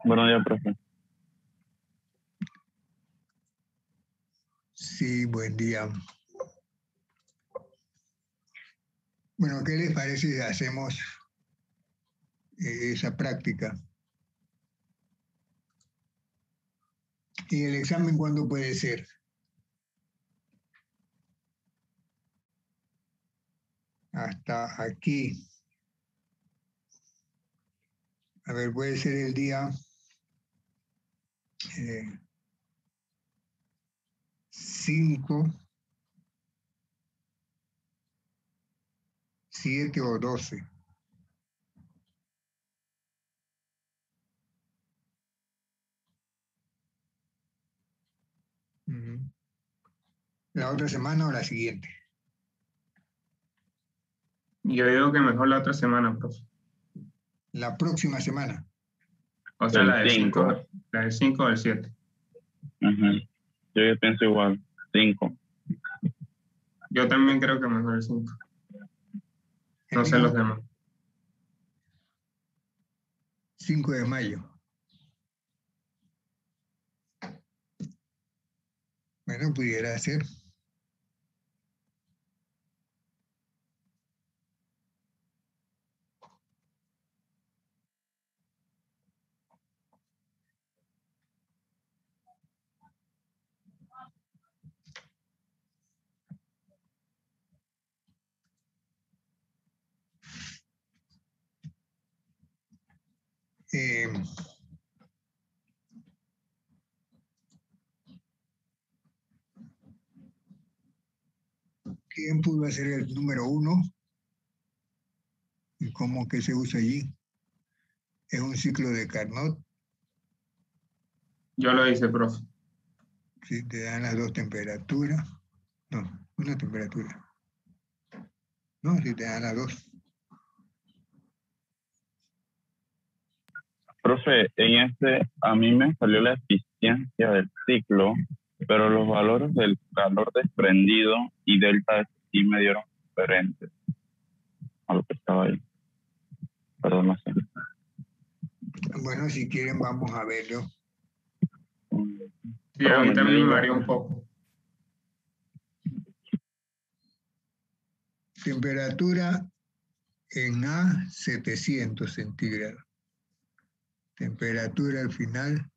Buenos días, profe. Sí, buen día. Bueno, ¿qué les parece si hacemos esa práctica? ¿Y el examen cuándo puede ser? Hasta aquí. A ver, puede ser el día 5, 7 o 12. ¿La otra semana o la siguiente? Yo digo que mejor la otra semana, profe. La próxima semana. O sea, El la del 5. 5, la del 5 o el 7. Yo pienso igual, 5. Yo también creo que mejor el 5. No sé los demás. 5 de mayo. Bueno, pudiera ser. ¿Quién pudo ser el número 1? ¿Y cómo que se usa allí? Es un ciclo de Carnot. Yo lo hice, profe. Sí, te dan las dos temperaturas. No, una temperatura. No, si te dan las dos. Profe, en a mí me salió la eficiencia del ciclo, pero los valores del calor desprendido y delta sí me dieron diferentes a lo que estaba ahí. Perdón, no sé. Bueno, si quieren vamos a verlo. Sí, a mí también me varía un poco. Temperatura en A, 700 centígrados. Temperatura al final,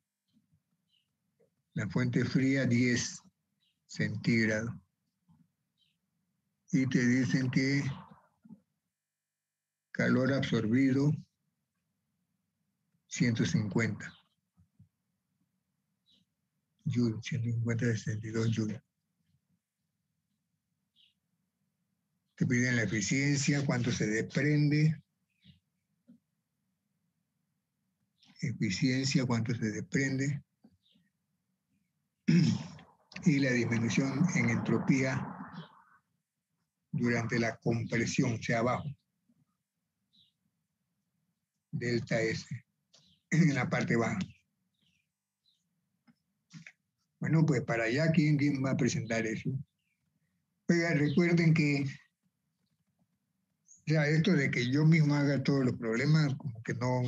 la fuente fría, 10 centígrados. Y te dicen que calor absorbido, 150 joules, 150-62 joules. Te piden la eficiencia, cuánto se desprende. Eficiencia, cuánto se desprende. Y la disminución en entropía durante la compresión, o sea, abajo. Delta S, en la parte baja. Bueno, pues para allá, ¿quién va a presentar eso? Oiga, recuerden que, o sea, esto de que yo mismo haga todos los problemas, como que no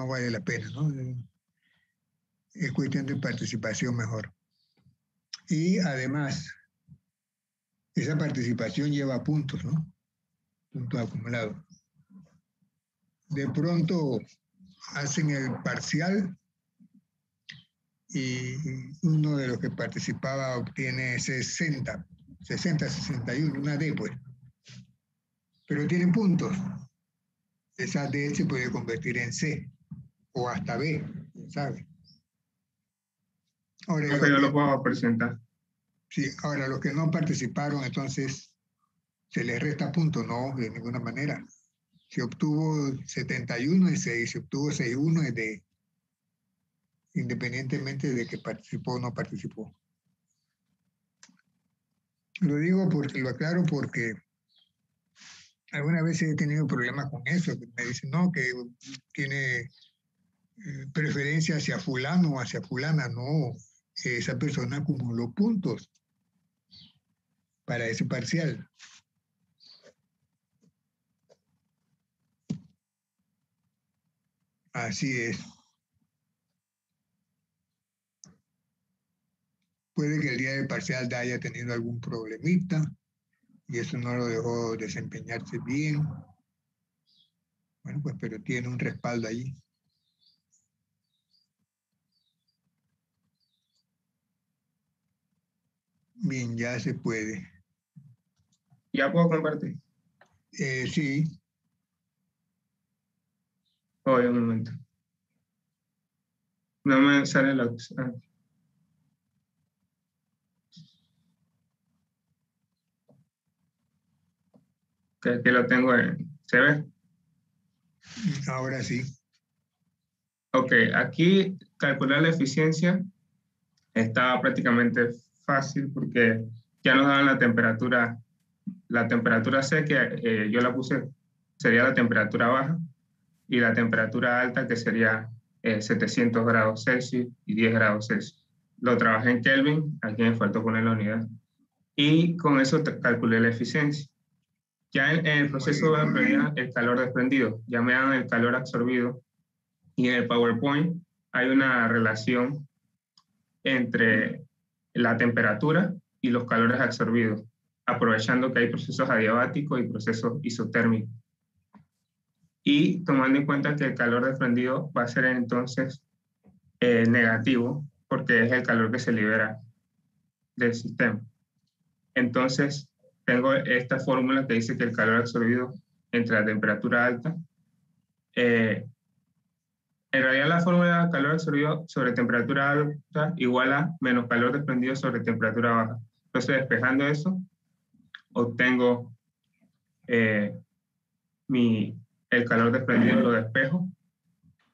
vale la pena, ¿no? Es cuestión de participación mejor. Y además, esa participación lleva puntos, ¿no? Puntos acumulados. De pronto hacen el parcial y uno de los que participaba obtiene 60, 61, una D, pues. Pero tiene puntos. Esa D se puede convertir en C o hasta B, ¿sabe? Ahora, Creo que yo lo puedo presentar. Sí, ahora los que no participaron, entonces, ¿se les resta puntos? No, de ninguna manera. Si obtuvo 71 es 6, si obtuvo 61 es D, independientemente de que participó o no participó. Lo digo porque lo aclaro porque algunas veces he tenido problemas con eso, que me dicen, no, que tiene preferencia hacia fulano o hacia fulana. No, esa persona acumuló puntos para ese parcial. Así es. puede que el día del parcial haya tenido algún problemita y eso no lo dejó desempeñarse bien. Bueno, pues pero tiene un respaldo allí. Bien, ya se puede. ¿Ya puedo compartir? Sí, Oye, un momento. No me sale la opción. Que lo tengo en... ¿Se ve? ahora sí. Ok, aquí calcular la eficiencia estaba prácticamente fácil porque ya nos daban la temperatura C que yo la puse, sería la temperatura baja, y la temperatura alta que sería 700 grados Celsius y 10 grados Celsius. Lo trabajé en Kelvin, aquí me faltó poner la unidad, y con eso calculé la eficiencia. Ya en el proceso de medida el calor desprendido, ya me dan el calor absorbido, y en el PowerPoint hay una relación entre la temperatura y los calores absorbidos, aprovechando que hay procesos adiabáticos y procesos isotérmicos. Y tomando en cuenta que el calor desprendido va a ser entonces negativo, porque es el calor que se libera del sistema. Entonces, tengo esta fórmula que dice que el calor absorbido entre la temperatura alta, en realidad la fórmula de calor absorbido sobre temperatura alta igual a menos calor desprendido sobre temperatura baja. Entonces, despejando eso, obtengo el calor desprendido, lo despejo.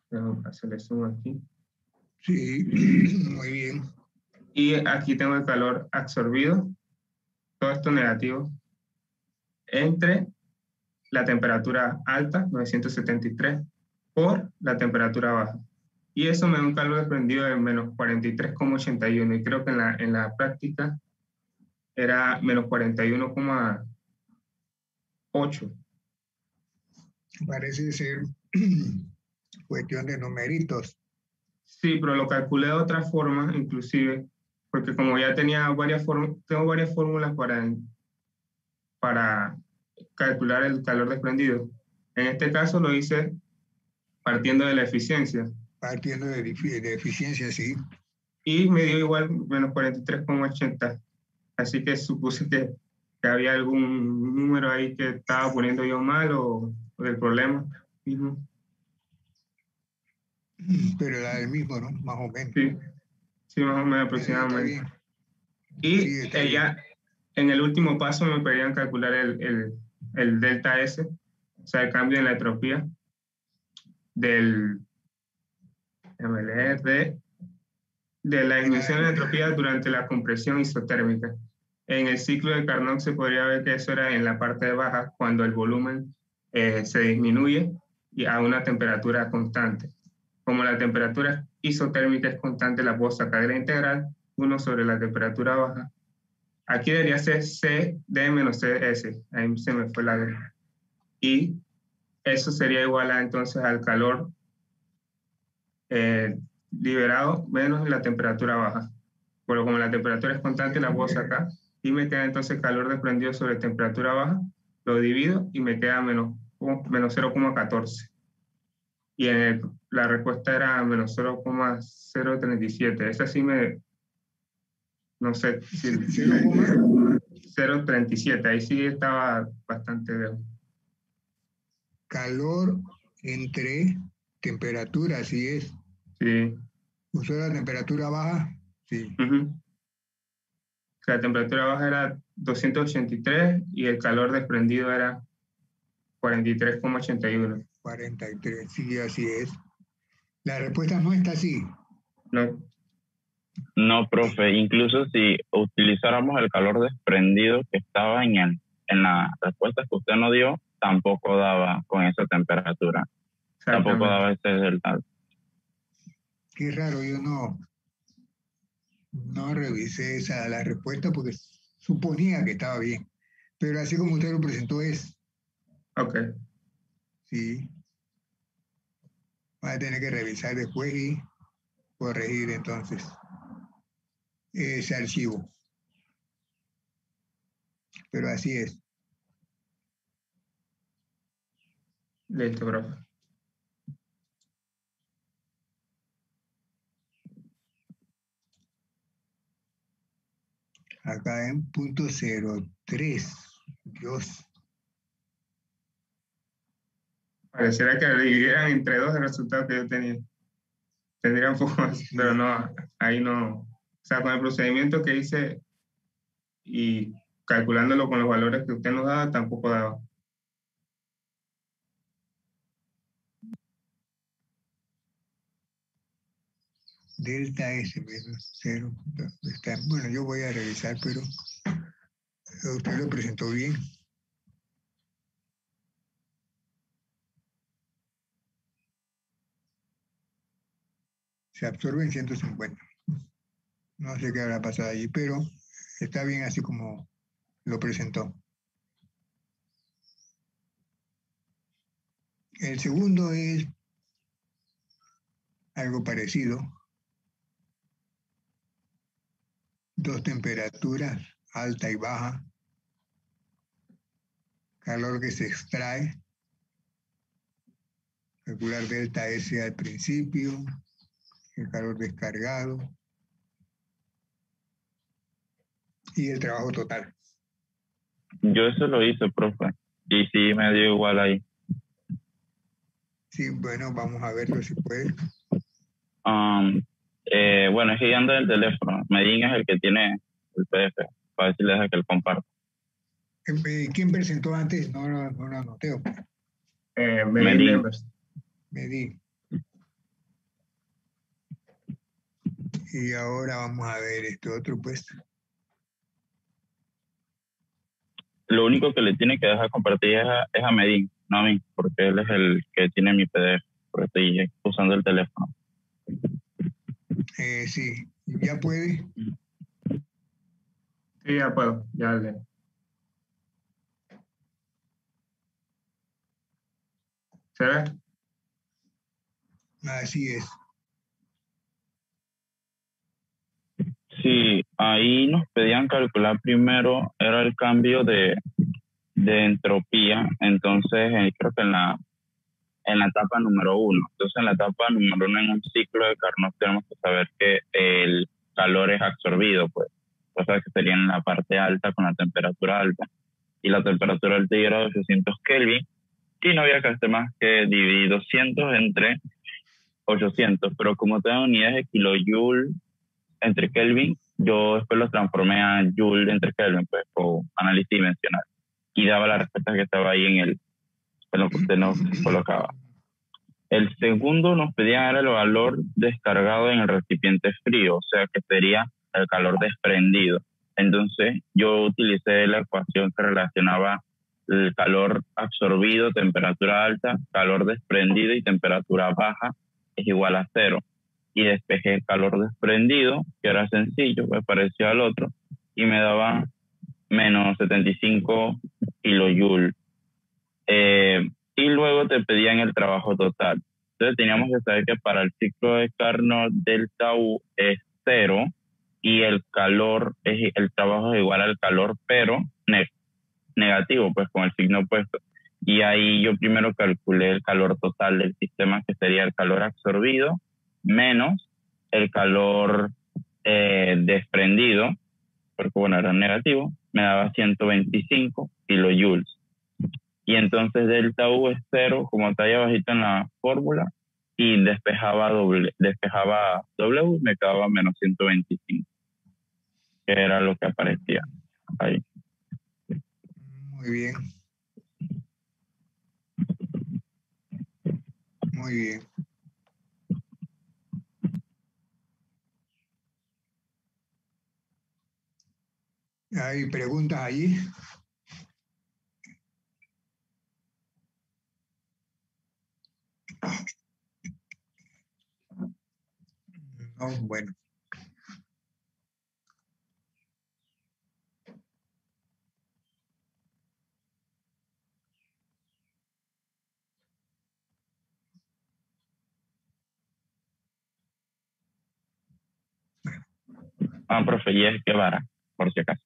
Voy a hacerle zoom aquí. Sí, muy bien. Y aquí tengo el calor absorbido, todo esto negativo, entre la temperatura alta, 973, por la temperatura baja. Y eso me da un calor desprendido de menos 43,81. Y creo que en la práctica era menos 41,8. Parece ser cuestión de numeritos. Sí, pero lo calculé de otra forma, inclusive, porque como ya tenía tengo varias fórmulas para calcular el calor desprendido. En este caso lo hice partiendo de la eficiencia. Partiendo de eficiencia, sí. Y me dio igual menos 43,80. Así que supuse que había algún número ahí que estaba poniendo yo mal o del problema mismo. Pero era el mismo, ¿no? Más o menos. Sí, sí, más o menos Está aproximadamente. bien. Y Sí, está bien. en el último paso me pedían calcular el delta S, o sea, el cambio en la entropía del, déjame leer, de la disminución de la entropía durante la compresión isotérmica. En el ciclo de Carnot se podría ver que eso era en la parte baja, cuando el volumen se disminuye y a una temperatura constante. Como la temperatura isotérmica es constante, la puedo sacar de la integral, 1 sobre la temperatura baja. Aquí debería ser CD menos CS, ahí se me fue la D. Y eso sería igual a, entonces al calor liberado menos la temperatura baja. Pero como la temperatura es constante, la puedo sacar y me queda entonces calor desprendido sobre temperatura baja, lo divido y me queda menos 0,14. Y la respuesta era menos 0,037. Esa sí no sé si... 0,037, ahí sí estaba bastante lejos. Calor entre temperatura, así es. Sí. ¿Usó la temperatura baja? Sí. La temperatura baja era 283 y el calor desprendido era 43,81. 43, sí, así es. La respuesta no está así. No. No, profe, incluso si utilizáramos el calor desprendido que estaba en la respuesta que usted nos dio, tampoco daba con esa temperatura. Tampoco daba ese delta. Qué raro, yo no revisé la respuesta porque suponía que estaba bien. Pero así como usted lo presentó es. Ok. Sí. Va a tener que revisar después y corregir entonces. ese archivo. Pero así es. Listo, profe. Acá en punto 03. Dios. Pareciera que dividieran entre dos el resultado que yo tenía. Tendría un poco más, Sí. pero no, ahí no. O sea, con el procedimiento que hice y calculándolo con los valores que usted nos daba, tampoco daba. Delta S menos 0. Bueno, yo voy a revisar, pero usted lo presentó bien. Se absorbe en 150. No sé qué habrá pasado allí, pero está bien así como lo presentó. El segundo es algo parecido. Dos temperaturas, alta y baja. Calor que se extrae. Calcular delta S al principio. El calor descargado. Y el trabajo total. Yo eso lo hice, profe. Y sí, me dio igual ahí. Sí, bueno, vamos a verlo si puede. Bueno, es que yo ando en el teléfono. Medin es el que tiene el PDF. Para ver si le deja que lo comparta. ¿Quién presentó antes? No lo anoté. Medin Lembers. Medí. Y ahora vamos a ver este otro, pues. Lo único que le tiene que dejar compartir es a Medin, no a mí, porque él es el que tiene mi PDF. Porque estoy usando el teléfono. Sí, ya puede. Sí, ya puedo, ya le. ¿Se ve? Así es. Sí, ahí nos pedían calcular primero, era el cambio de entropía, entonces creo que en la etapa número 1. Entonces en la etapa número 1 en un ciclo de Carnot tenemos que saber que el calor es absorbido, pues, o sea que sería en la parte alta con la temperatura alta, y la temperatura alta era de 800 Kelvin, y no había que hacer más que dividir 200 entre 800, pero como tengo unidades de kilojoule entre Kelvin, yo después los transformé a Joule entre Kelvin, pues, por análisis dimensional. Y daba la respuesta que estaba ahí en lo que usted nos colocaba. El segundo nos pedían era el valor descargado en el recipiente frío, o sea que sería el calor desprendido. Entonces yo utilicé la ecuación que relacionaba el calor absorbido, temperatura alta, calor desprendido y temperatura baja es igual a 0. Y despejé el calor desprendido, que era sencillo, pues pareció al otro, y me daba menos 75 kilojoules. Y luego te pedían el trabajo total. Entonces teníamos que saber que para el ciclo de Carnot delta U es 0 y el calor, el trabajo es igual al calor, pero negativo, pues con el signo opuesto. Y ahí yo primero calculé el calor total del sistema, que sería el calor absorbido menos el calor desprendido, porque bueno, era negativo, me daba 125 kilojoules. Y entonces delta U es 0, como está ahí abajito en la fórmula, y despejaba W, me quedaba menos 125, que era lo que aparecía ahí. Muy bien. Muy bien. ¿Hay preguntas allí? No, bueno. Ah, profe, y es Guevara, por si acaso.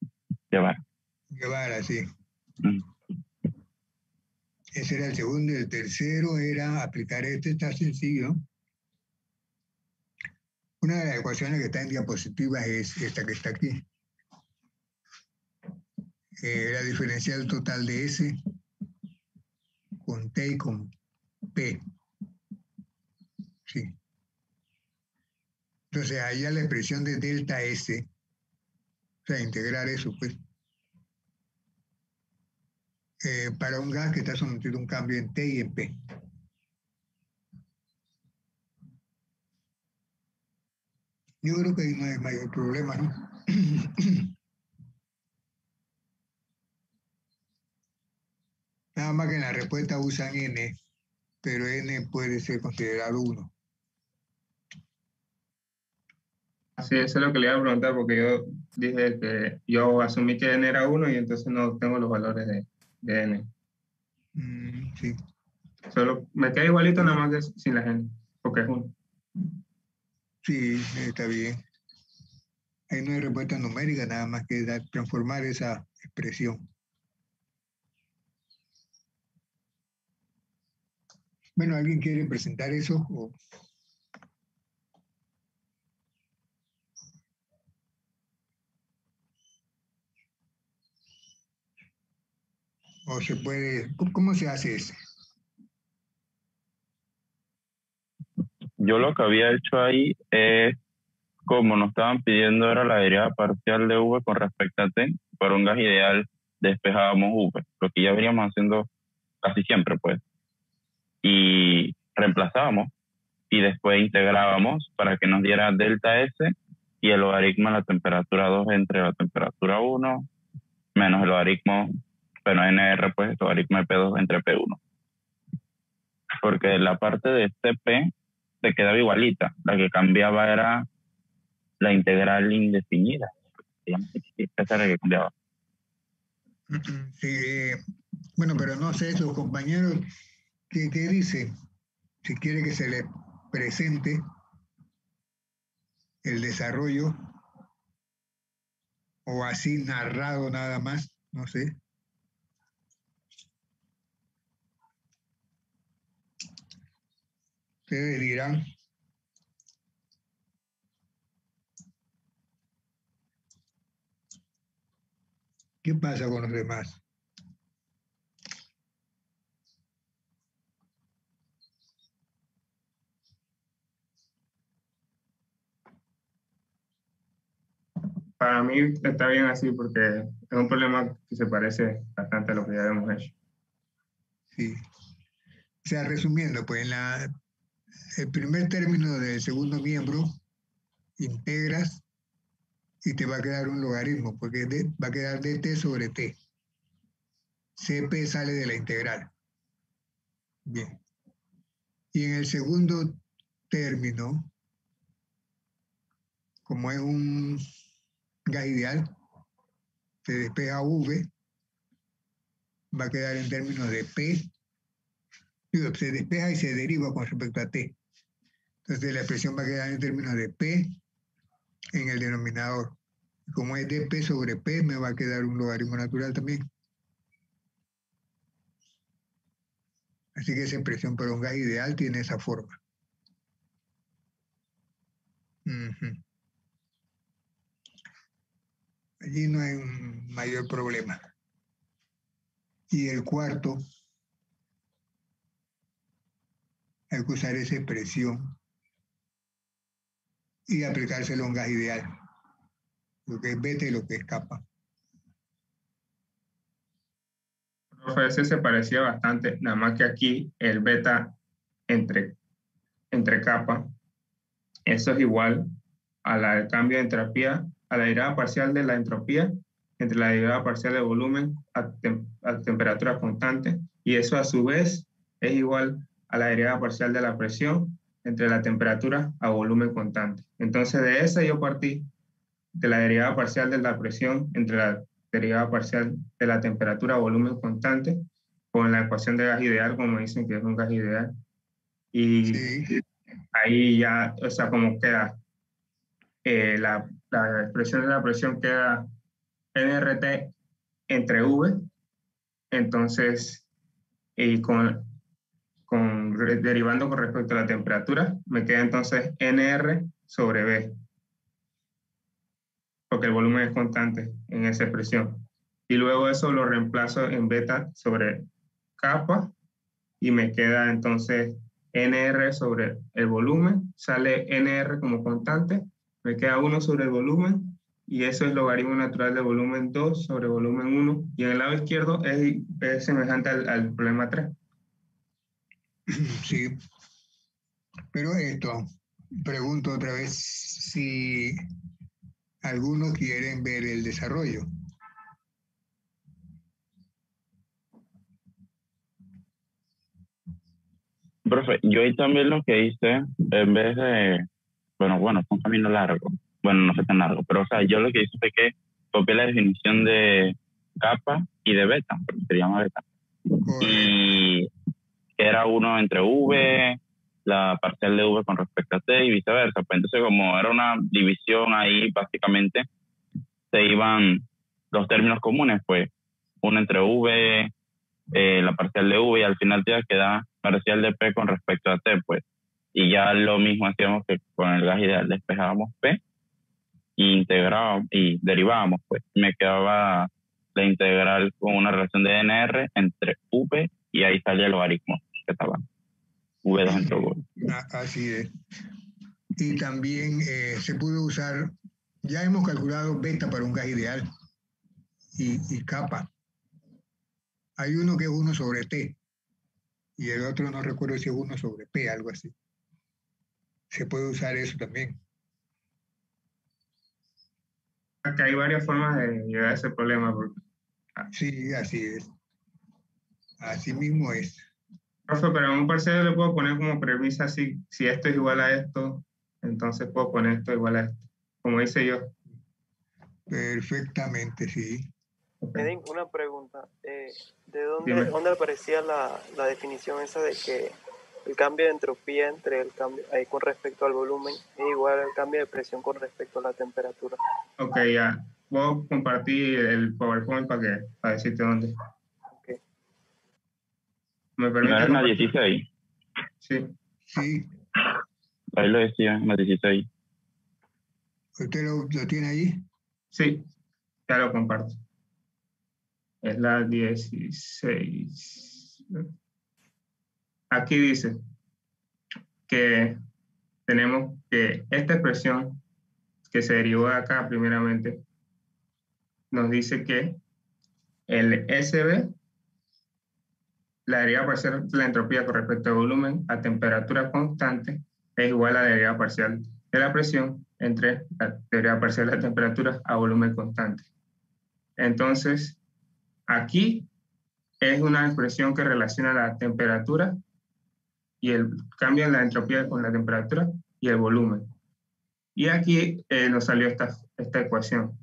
Guevara. Guevara, sí. Mm. Ese era el segundo. Y el tercero era aplicar este, está sencillo. Una de las ecuaciones que está en diapositivas es esta que está aquí. La diferencial total de S con T y con P. Sí. Entonces, allá la expresión de delta S, o sea, integrar eso, pues, para un gas que está sometido a un cambio en T y en P. Yo creo que ahí no hay mayor problema, ¿no? Nada más que en la respuesta usan N, pero N puede ser considerado 1. Sí, eso es lo que le iba a preguntar, porque yo dije que yo asumí que n era 1 y entonces no tengo los valores de n. Sí. Solo me queda igualito nada más que sin la n, porque es 1. Sí, está bien. Ahí no hay respuesta numérica, nada más que transformar esa expresión. Bueno, ¿alguien quiere presentar eso? ¿O se puede? ¿Cómo se hace eso? Yo lo que había hecho ahí es, como nos estaban pidiendo era la derivada parcial de V con respecto a T, para un gas ideal despejábamos V, lo que ya veníamos haciendo casi siempre, pues. Y reemplazábamos y después integrábamos para que nos diera delta S y el logaritmo de la temperatura 2 entre la temperatura 1 menos el logaritmo, bueno, NR, pues el logaritmo de P2 entre P1. Porque la parte de CP se quedaba igualita, la que cambiaba era la integral indefinida. Esa era la que cambiaba. Sí, bueno, pero no sé, sus compañeros, ¿qué dicen? Si quiere que se le presente el desarrollo o así narrado nada más, no sé. Ustedes dirán. ¿Qué pasa con los demás? Para mí está bien así porque es un problema que se parece bastante a lo que ya hemos hecho. Sí. O sea, resumiendo, pues el primer término del segundo miembro integras y te va a quedar un logaritmo, porque va a quedar dt sobre t. Cp sale de la integral. Bien. Y en el segundo término, como es un gas ideal, se despeja V, va a quedar en términos de P, digo, se despeja y se deriva con respecto a T. Entonces la expresión va a quedar en términos de P en el denominador. Como es dP sobre P, me va a quedar un logaritmo natural también. Así que esa expresión para un gas ideal tiene esa forma. Allí no hay un mayor problema. Y el cuarto, hay que usar esa expresión y aplicárselo a un gas ideal. Lo que es beta y lo que es kappa. Profe, ese se parecía bastante, nada más que aquí el beta entre kappa, eso es igual al cambio de entropía, a la derivada parcial de la entropía entre la derivada parcial de volumen a temperatura constante, y eso a su vez es igual a la derivada parcial de la presión entre la temperatura a volumen constante. Entonces de esa yo partí de la derivada parcial de la presión entre la derivada parcial de la temperatura a volumen constante con la ecuación de gas ideal, como dicen que es un gas ideal. Y Sí. ahí ya, o sea, como queda la expresión de la presión queda nRT entre V, entonces, y derivando con respecto a la temperatura, me queda entonces NR sobre V, porque el volumen es constante en esa expresión. Y luego eso lo reemplazo en beta sobre kappa, y me queda entonces NR sobre el volumen, sale NR como constante, me queda 1 sobre el volumen, y eso es logaritmo natural de volumen 2 sobre volumen 1, y en el lado izquierdo es semejante al problema 3. Sí, pero esto, pregunto otra vez si algunos quieren ver el desarrollo. Profe, yo ahí también lo que hice, en vez de, bueno, fue un camino largo, bueno, no fue tan largo, pero o sea, yo lo que hice fue que copié la definición de kappa y de beta, porque se llama beta. Correcto. Y que era 1 entre V, la parcial de V con respecto a T y viceversa. Pues entonces, como era una división ahí, básicamente, se iban los términos comunes, pues 1 entre V, la parcial de V, y al final te queda parcial de P con respecto a T, pues. Y ya lo mismo hacíamos que con el gas ideal, despejábamos P y integrábamos y derivábamos, pues. Me quedaba la integral con una relación de NR entre V y ahí salía el logaritmo que estaba V2 entre V. Así es. Y también se pudo usar, ya hemos calculado beta para un gas ideal y kappa. Hay uno que es 1 sobre T y el otro no recuerdo si es 1 sobre P, algo así. Se puede usar eso también. Acá hay varias formas de llegar a ese problema. Sí, así es. Así mismo es. Profe, pero en un parcial le puedo poner como premisa si esto es igual a esto, entonces puedo poner esto igual a esto, como hice yo. Perfectamente, sí. Edwin, una pregunta. ¿De dónde aparecía la definición esa de que el cambio de entropía entre el cambio ahí con respecto al volumen es igual al cambio de presión con respecto a la temperatura? Ok, ya. Voy a compartir el PowerPoint para decirte dónde. Okay. ¿Me permite? ¿No era en la 16? Sí. Sí. Ahí lo decía, en la 16. ¿Usted lo tiene ahí? Sí, ya lo comparto. Es la 16. Aquí dice que tenemos que esta expresión que se derivó de acá primeramente nos dice que el SB, la derivada parcial de la entropía con respecto al volumen a temperatura constante, es igual a la derivada parcial de la presión entre la derivada parcial de la temperatura a volumen constante. Entonces, aquí es una expresión que relaciona la temperatura y el cambio en la entropía con la temperatura y el volumen. Y aquí nos salió esta ecuación.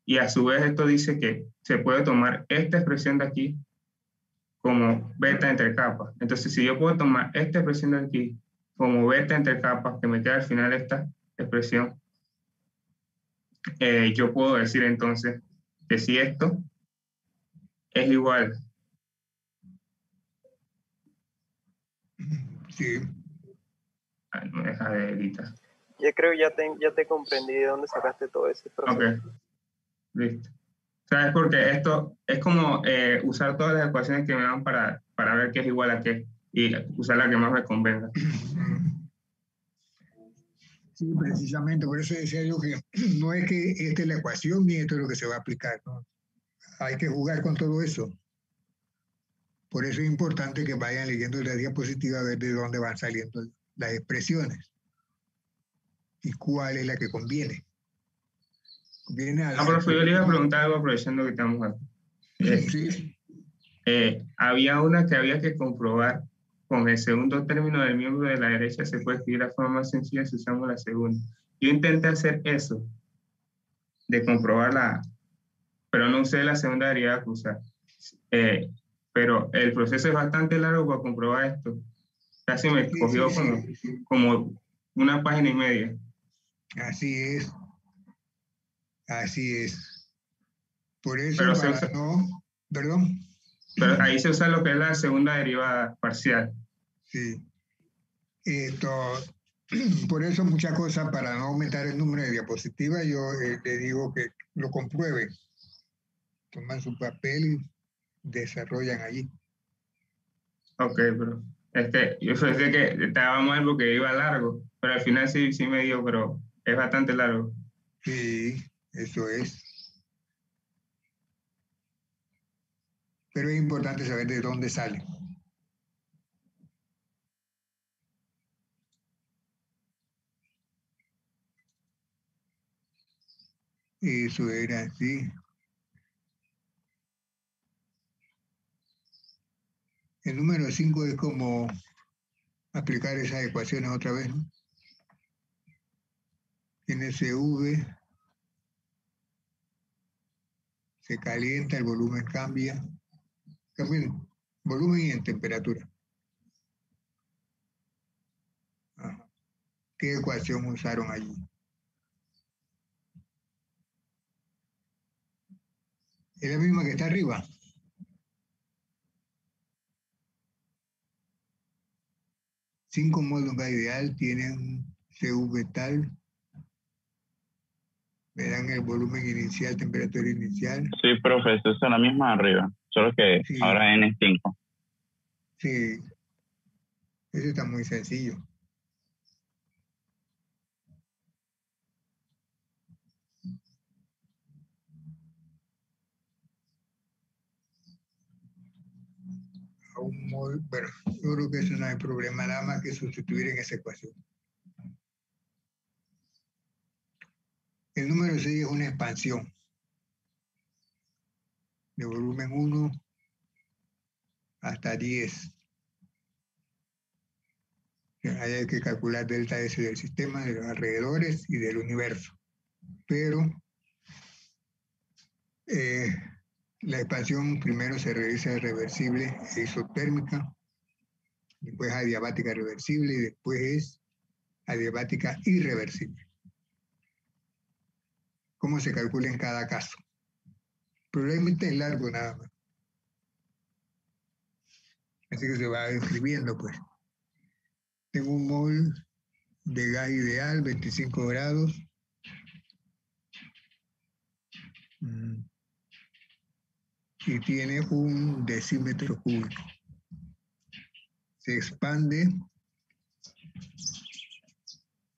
Y a su vez esto dice que se puede tomar esta expresión de aquí como beta entre capas. Entonces, si yo puedo tomar esta expresión de aquí como beta entre capas, que me queda al final esta expresión, yo puedo decir entonces que si esto es igual. Sí. Ay, no me deja de editar. Yo creo que ya te comprendí de dónde sacaste todo ese proceso. Ok, listo. ¿Sabes? Porque esto es como usar todas las ecuaciones que me dan para ver qué es igual a qué y usar la que más me convenga. Sí, precisamente, por eso decía yo que no es que esta es la ecuación ni esto es lo que se va a aplicar, ¿no? Hay que jugar con todo eso. Por eso es importante que vayan leyendo la diapositiva a ver de dónde van saliendo las expresiones y cuál es la que conviene. Profe, yo le iba a preguntar algo aprovechando que estamos aquí. Sí. Había una que había que comprobar con el segundo término del miembro de la derecha, se puede escribir de la forma más sencilla si usamos la segunda. Yo intenté hacer eso, de comprobarla, pero no usé la segunda derivada cruzada. Pero el proceso es bastante largo para comprobar esto. Casi me cogió como una página y media. Así es. Así es. Por eso, Pero, no, perdón. Pero ahí se usa lo que es la segunda derivada parcial. Sí. Por eso muchas cosas, para no aumentar el número de diapositivas, yo le digo que lo comprueben. Toman su papel y desarrollan allí. Ok, pero yo pensé que estaba mal porque iba largo, pero al final sí me dio, pero es bastante largo. Sí, eso es. Pero es importante saber de dónde sale. Eso era así. El número 5 es como aplicar esas ecuaciones otra vez, ¿no? Tiene CV, se calienta, el volumen cambia. Cambia en volumen y en temperatura. Ajá. ¿Qué ecuación usaron allí? Es la misma que está arriba. 5 mols de un gas ideal tienen CV tal. Verán el volumen inicial, temperatura inicial. Sí, profe, eso es la misma arriba, solo que Sí, ahora N5. sí, eso está muy sencillo. A un mol, bueno, yo creo que eso no hay problema, nada más que sustituir en esa ecuación. El número 6 es una expansión de volumen 1 hasta 10. Ahí hay que calcular delta S del sistema, de los alrededores y del universo. Pero la expansión primero se realiza reversible e isotérmica, después adiabática reversible y después es adiabática irreversible. ¿Cómo se calcula en cada caso? Probablemente es largo nada más. Así que se va escribiendo, pues. Tengo un mol de gas ideal, 25 grados. Y tiene un decímetro cúbico. Se expande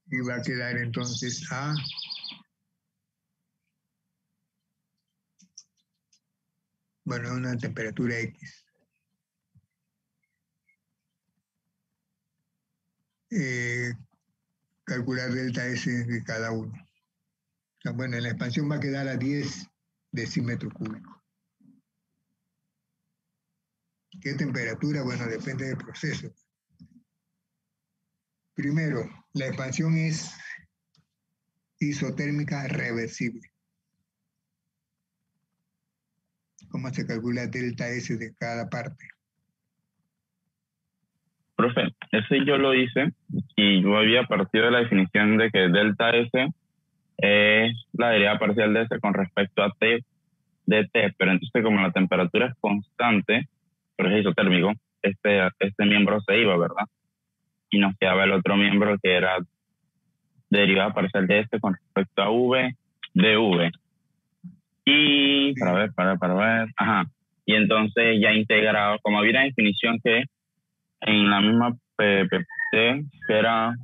y va a quedar entonces a una temperatura X. Calcular delta S de cada uno. O sea, bueno, en la expansión va a quedar a 10 decímetros cúbicos. ¿Qué temperatura? Bueno, depende del proceso. Primero, la expansión es isotérmica reversible. ¿Cómo se calcula delta S de cada parte? Profe, ese yo lo hice y yo había partido de la definición de que delta S es la derivada parcial de S con respecto a T de T, pero entonces como la temperatura es constante, pero es isotérmico, este miembro se iba, ¿verdad? Y nos quedaba el otro miembro que era derivada parcial de S con respecto a V de V. Y Sí. para ver, ajá. Y entonces ya integrado, como había una definición que en la misma PPT, que era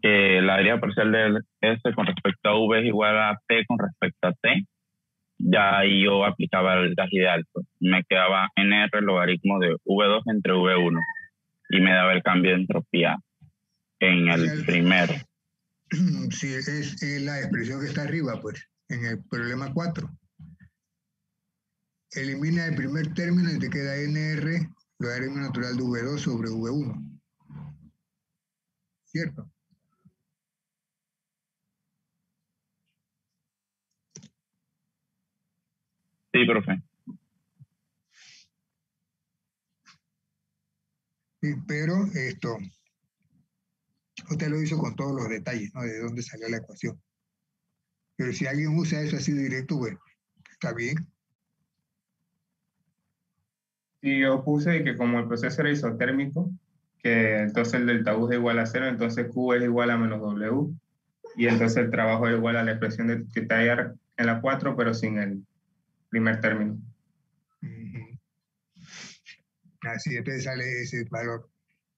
que la derivada parcial de S con respecto a V es igual a T con respecto a T, ya ahí yo aplicaba el gas ideal. Pues. Me quedaba NR logaritmo de V2 entre V1 y me daba el cambio de entropía en el primero. Sí, es la expresión que está arriba, pues, en el problema 4. Elimina el primer término y te queda NR logaritmo natural de V2 sobre V1. ¿Cierto? Sí, profe. Sí, pero usted lo hizo con todos los detalles, ¿no? De dónde salió la ecuación. Pero si alguien usa eso así directo, bueno, está bien. Y yo puse que como el proceso era isotérmico, que entonces el delta U es igual a 0, entonces Q es igual a menos W, y entonces el trabajo es igual a la expresión que está ahí en la 4, pero sin el primer término. Así, entonces sale ese valor.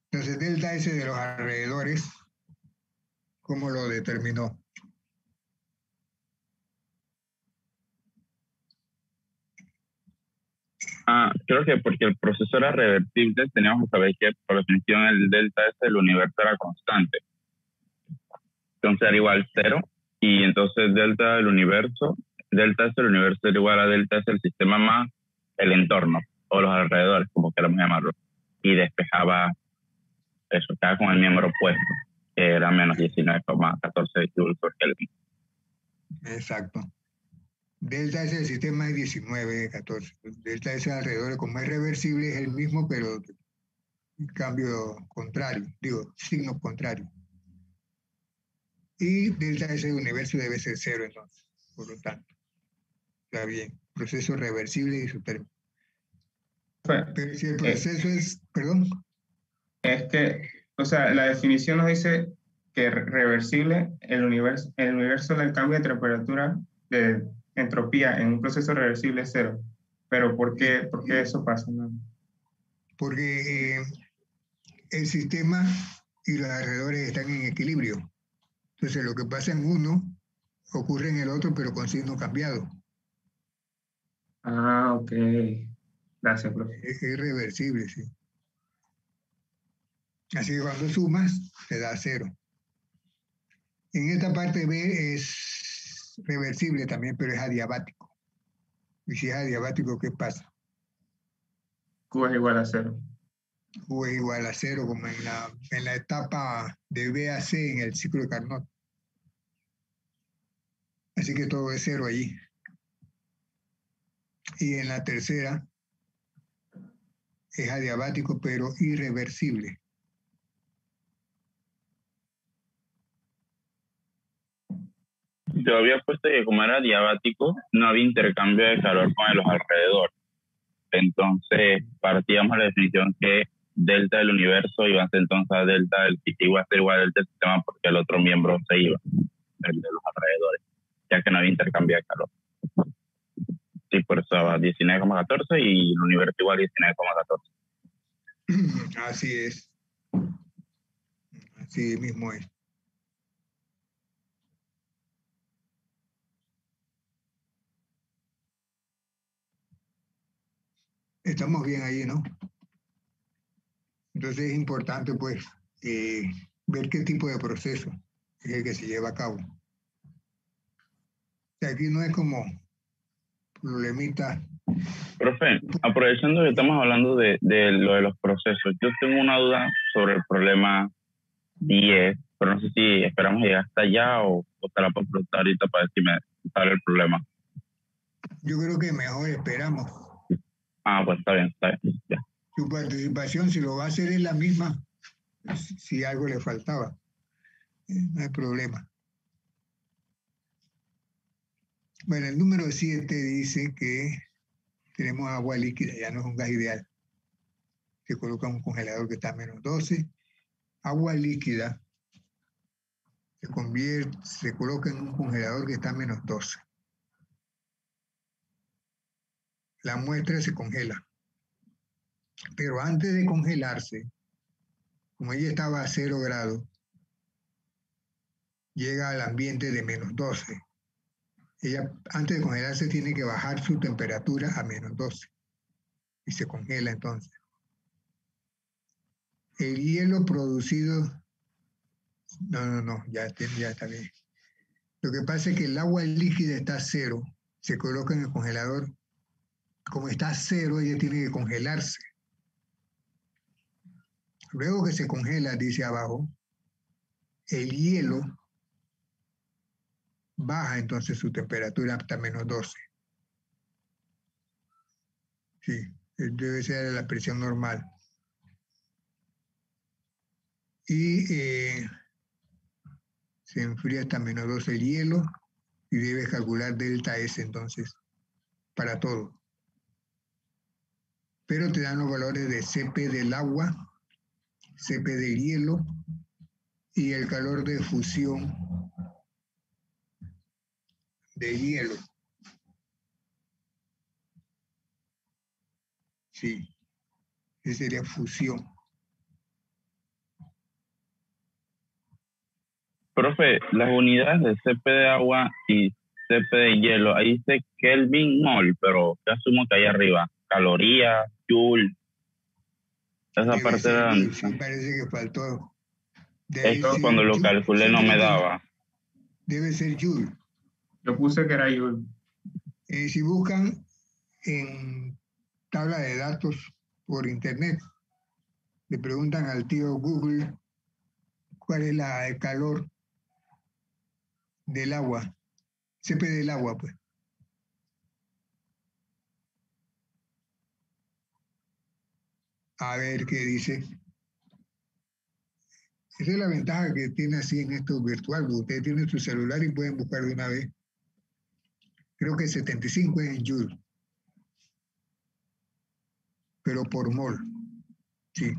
Entonces, delta S de los alrededores, ¿cómo lo determinó? Creo que porque el proceso era reversible, teníamos que saber que por definición el delta S del universo era constante. Entonces era igual 0, y entonces delta S del universo era igual a delta S del sistema más el entorno, o los alrededores, como queramos llamarlo, y despejaba eso, estaba con el miembro opuesto, que era menos 19,14 joules por Kelvin. Exacto. Delta S del sistema es 19,14. Delta S alrededor, como es reversible, es el mismo, pero cambio contrario, signo contrario. Y delta S del universo debe ser 0, entonces, por lo tanto. Está bien. Proceso reversible y isotérmico. Pero si el proceso perdón. Es que, o sea, la definición nos dice que reversible, el universo del cambio de temperatura, de entropía en un proceso reversible es 0. Pero ¿por qué eso pasa? ¿No? Porque el sistema y los alrededores están en equilibrio. Entonces, lo que pasa en uno ocurre en el otro, pero con signo cambiado. Ok. Gracias, profe. Es irreversible, sí. Así que cuando sumas, te da 0. En esta parte B es reversible también, pero es adiabático. Y si es adiabático, ¿qué pasa? Q es igual a 0. Q es igual a 0, como en la etapa de B a C en el ciclo de Carnot. Así que todo es 0 allí. Y en la tercera es adiabático, pero irreversible. Yo había puesto que como era diabático, no había intercambio de calor con los alrededores. Entonces, partíamos de la definición que delta del universo iba a ser entonces a delta iba a ser igual a delta del sistema porque el otro miembro se iba, el de los alrededores, ya que no había intercambio de calor. Sí, por eso va 19,14 y el universo igual 19,14. Así es. Así mismo es. Estamos bien ahí, ¿no? Entonces es importante, pues, ver qué tipo de proceso es el que se lleva a cabo. O sea, aquí no es como problemita. Profe, aprovechando que estamos hablando de lo de los procesos, yo tengo una duda sobre el problema 10, pero no sé si esperamos llegar hasta allá o te la puedo preguntar ahorita para ver si me sale el problema. Yo creo que mejor esperamos. Pues está bien, ya. Su participación, si lo va a hacer, es la misma, si algo le faltaba. No hay problema. Bueno, el número 7 dice que tenemos agua líquida, ya no es un gas ideal. Se coloca un congelador que está a menos 12. Agua líquida se coloca en un congelador que está a menos 12. La muestra se congela. Pero antes de congelarse, como ella estaba a 0 grados, llega al ambiente de menos 12. Ella, antes de congelarse, tiene que bajar su temperatura a menos 12. Y se congela entonces. El hielo producido... No, ya está bien. Lo que pasa es que el agua líquida está a 0, se coloca en el congelador. Como está a 0, ella tiene que congelarse. Luego que se congela, dice abajo, el hielo baja entonces su temperatura hasta menos 12. Sí, debe ser la presión normal. Y se enfría hasta menos 12 el hielo y debes calcular delta S entonces para todo. Pero te dan los valores de Cp del agua, Cp del hielo y el calor de fusión de hielo. Sí, esa sería fusión. Profe, las unidades de CP de agua y CP de hielo, ahí dice Kelvin mol, pero yo asumo que ahí arriba, calorías, joule, esa Debe parte ser era Joule, sí, parece que faltó. Debe esto ser cuando lo Joule. calculé Yo no me creo que daba. debe ser Joule. Yo puse que era Joule. Si buscan en tabla de datos por internet, le preguntan al tío Google cuál es el calor del agua, CP del agua, pues. A ver qué dice. Esa es la ventaja que tiene así en esto virtual, porque ustedes tienen su celular y pueden buscar de una vez. Creo que 75 es en Joule, pero por mol, sí.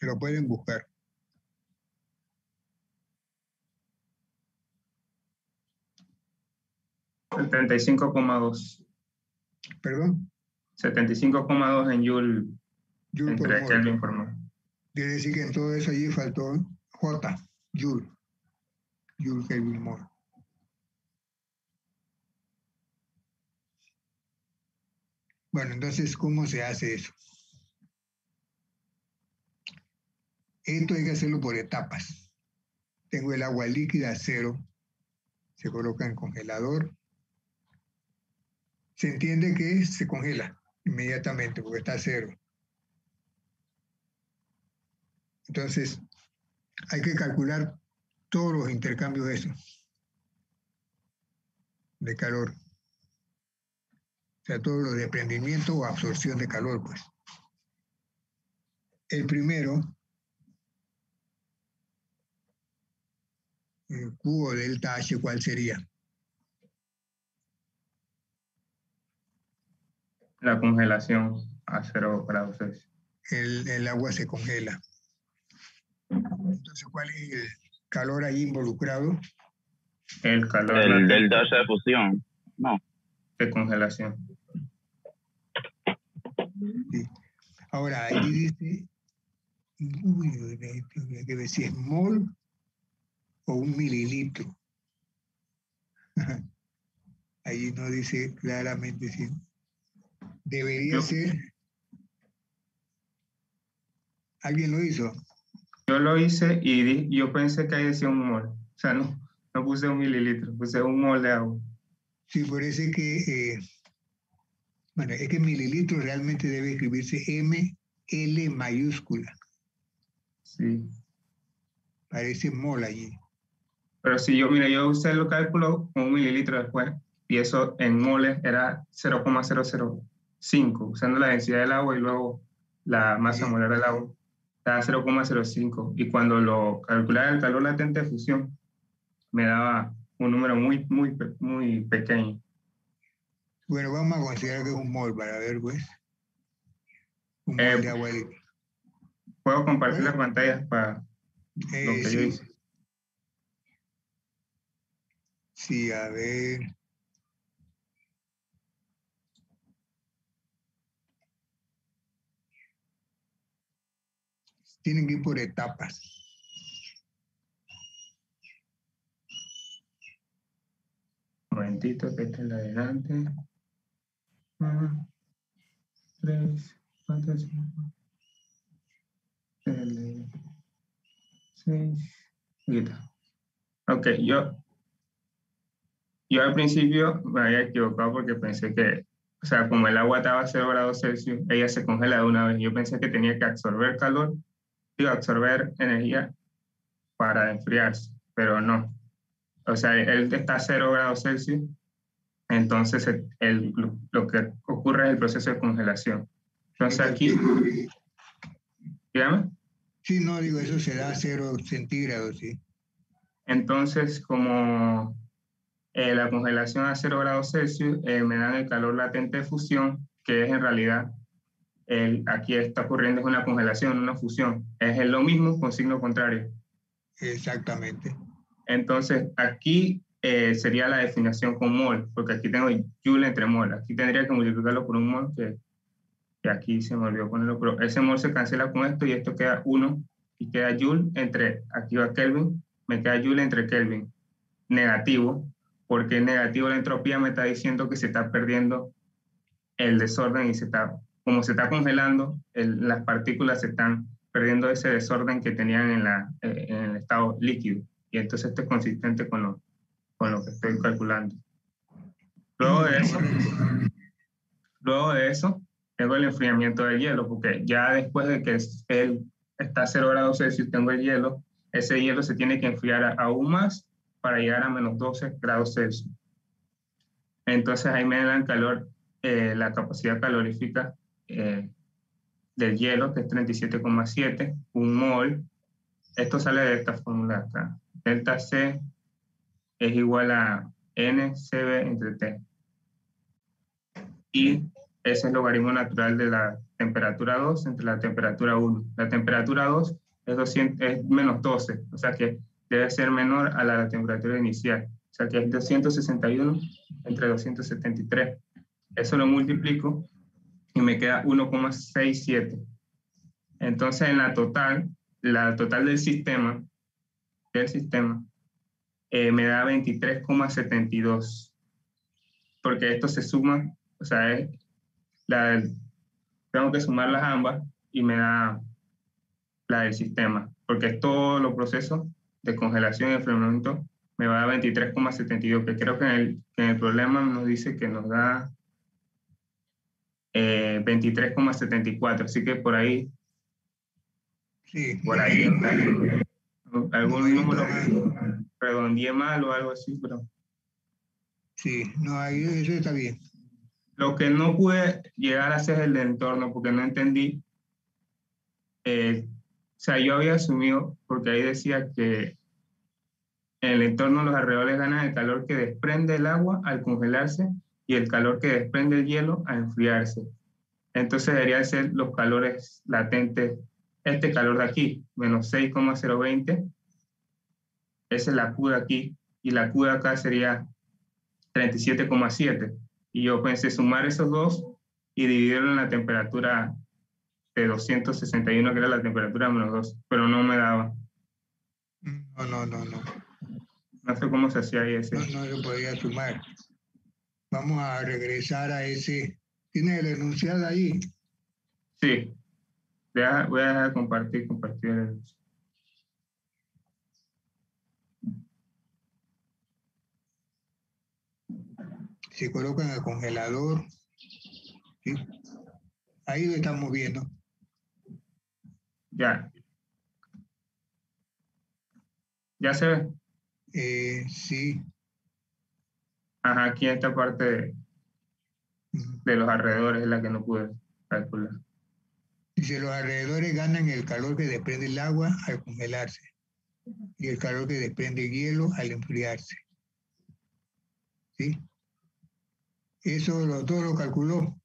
Lo pueden buscar. El 75,2. ¿Perdón? 75,2 en Joule Joule por entre mol. Kelvin por mol. Quiere decir que en todo eso allí faltó J, Joule. Joule Kelvin mol. Bueno, entonces, ¿cómo se hace eso? Esto hay que hacerlo por etapas. Tengo el agua líquida a 0, se coloca en congelador. Se entiende que se congela inmediatamente porque está a 0. Entonces, hay que calcular todos los intercambios esos de calor. O sea, todos los desprendimientos o absorción de calor, pues. El primero, el Q o delta H, ¿cuál sería? La congelación a 0 grados Celsius. El agua se congela. Entonces, ¿cuál es el calor ahí involucrado? El calor del latente delta de fusión, no. de congelación. Sí. Ahora, ahí dice, uy, hay que ver si es mol o un mililitro. Ahí no dice claramente si debería ser. ¿Alguien lo hizo? Yo lo hice y yo pensé que ahí decía un mol. O sea, no puse un mililitro, puse un mol de agua. Sí, por eso es que, bueno, es que mililitro realmente debe escribirse ML mayúscula. Sí. Parece mol allí. Pero si yo usé el cálculo con un mililitro después, y eso en moles era 0,005, usando la densidad del agua y luego la masa molar del agua, estaba 0,05. Y cuando lo calculaba el calor latente de fusión, me daba un número muy pequeño. Bueno, vamos a considerar que es un mol para ver, pues. Un mol de agua líquida. Puedo compartir las pantallas para lo que yo hice. Sí, a ver. Tienen que ir por etapas. Un momentito, que está en adelante. 1, 3, 4, 5, 6. Ok, yo al principio me había equivocado porque pensé que, o sea, como el agua estaba a 0 grados Celsius, ella se congela de una vez. Yo pensé que tenía que absorber calor y absorber energía para enfriarse, pero no. O sea, él está a 0 grados Celsius, entonces lo que ocurre es el proceso de congelación. Entonces aquí Dígame. Sí, no, digo, eso será 0 centígrados, sí. Entonces, como la congelación a 0 grados Celsius me dan el calor latente de fusión, que es en realidad, aquí está ocurriendo es una congelación, una fusión. Es lo mismo con signo contrario. Exactamente. Entonces, aquí sería la definición con mol, porque aquí tengo joule entre mol. Aquí tendría que multiplicarlo por un mol, que aquí se me olvidó ponerlo, pero ese mol se cancela con esto y esto queda 1 y queda joule entre, aquí va Kelvin, me queda joule entre Kelvin. Negativo, porque negativo la entropía me está diciendo que se está perdiendo el desorden y como se está congelando, las partículas se están perdiendo ese desorden que tenían en el estado líquido. Y entonces esto es consistente con lo que estoy calculando. Luego de eso, tengo el enfriamiento del hielo, porque ya después de que él está a 0 grados Celsius, tengo el hielo, ese hielo se tiene que enfriar aún más para llegar a menos 12 grados Celsius. Entonces ahí me dan calor, la capacidad calorífica del hielo, que es 37,7, un mol. Esto sale de esta fórmula acá. Delta C es igual a NCB entre T. Y ese es el logaritmo natural de la temperatura 2 entre la temperatura 1. La temperatura 2 es menos 12, o sea que debe ser menor a la temperatura inicial. O sea que es 261 entre 273. Eso lo multiplico y me queda 1,67. Entonces en la total del sistema, me da 23,72. Porque esto se suma, o sea, tengo que sumarlas ambas y me da la del sistema. Porque todos los procesos de congelación y enfriamiento me va a dar 23,72, que creo que en el problema nos dice que nos da 23,74, así que por ahí, Sí. por ahí algún No, número redondeé mal o algo así, pero sí, no, ahí eso está bien. lo que no pude llegar a hacer es el de entorno, porque no entendí. O sea, yo había asumido, porque ahí decía que en el entorno los alrededores ganan el calor que desprende el agua al congelarse y el calor que desprende el hielo al enfriarse. Entonces deberían ser los calores latentes, este calor de aquí, menos 6,020, esa es la Q de aquí, y la Q de acá sería 37,7. Y yo pensé sumar esos dos y dividirlo en la temperatura de 261, que era la temperatura menos 2, pero no me daba. No. No sé cómo se hacía ahí ese. No se podía sumar. Vamos a regresar a ese. ¿Tiene el enunciado ahí? Sí. Voy a dejar de compartir. Se coloca en el congelador. ¿Sí? Ahí lo estamos viendo. Ya. ¿Ya se ve? Sí. Ajá, aquí esta parte de los alrededores es la que no pude calcular. Dice, los alrededores ganan el calor que desprende el agua al congelarse y el calor que desprende el hielo al enfriarse. ¿Sí? Eso todo lo calculó.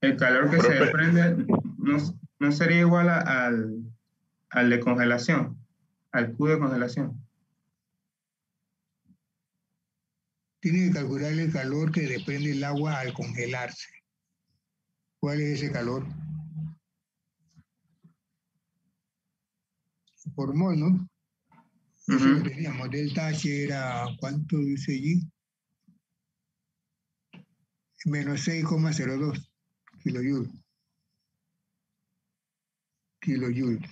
El calor que se desprende no sería igual al de congelación, al Q de congelación. Tiene que calcular el calor que desprende el agua al congelarse. ¿Cuál es ese calor? Por mol, ¿no? Eso lo teníamos. Delta H era, ¿cuánto dice allí? Menos 6,02 kilojoules.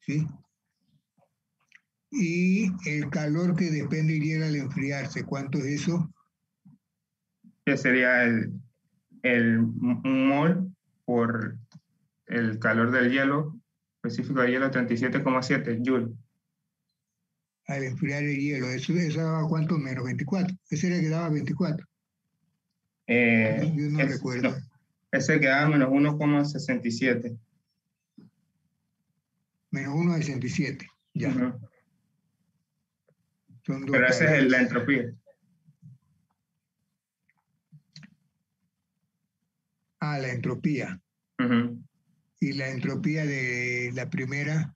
¿Sí? Y el calor que desprende el hielo al enfriarse, ¿cuánto es eso? Que sería un mol por el calor del hielo, específico del hielo, 37,7 joules. Al enfriar el hielo, ¿eso daba cuánto? Menos 24. Ese era el que daba 24. Yo no recuerdo. Ese queda menos 1,67. Menos 1,67. Ya. Ujú. Son dos Pero esa calores. es la entropía. Ah, la entropía. Ujú. Y la entropía de la primera,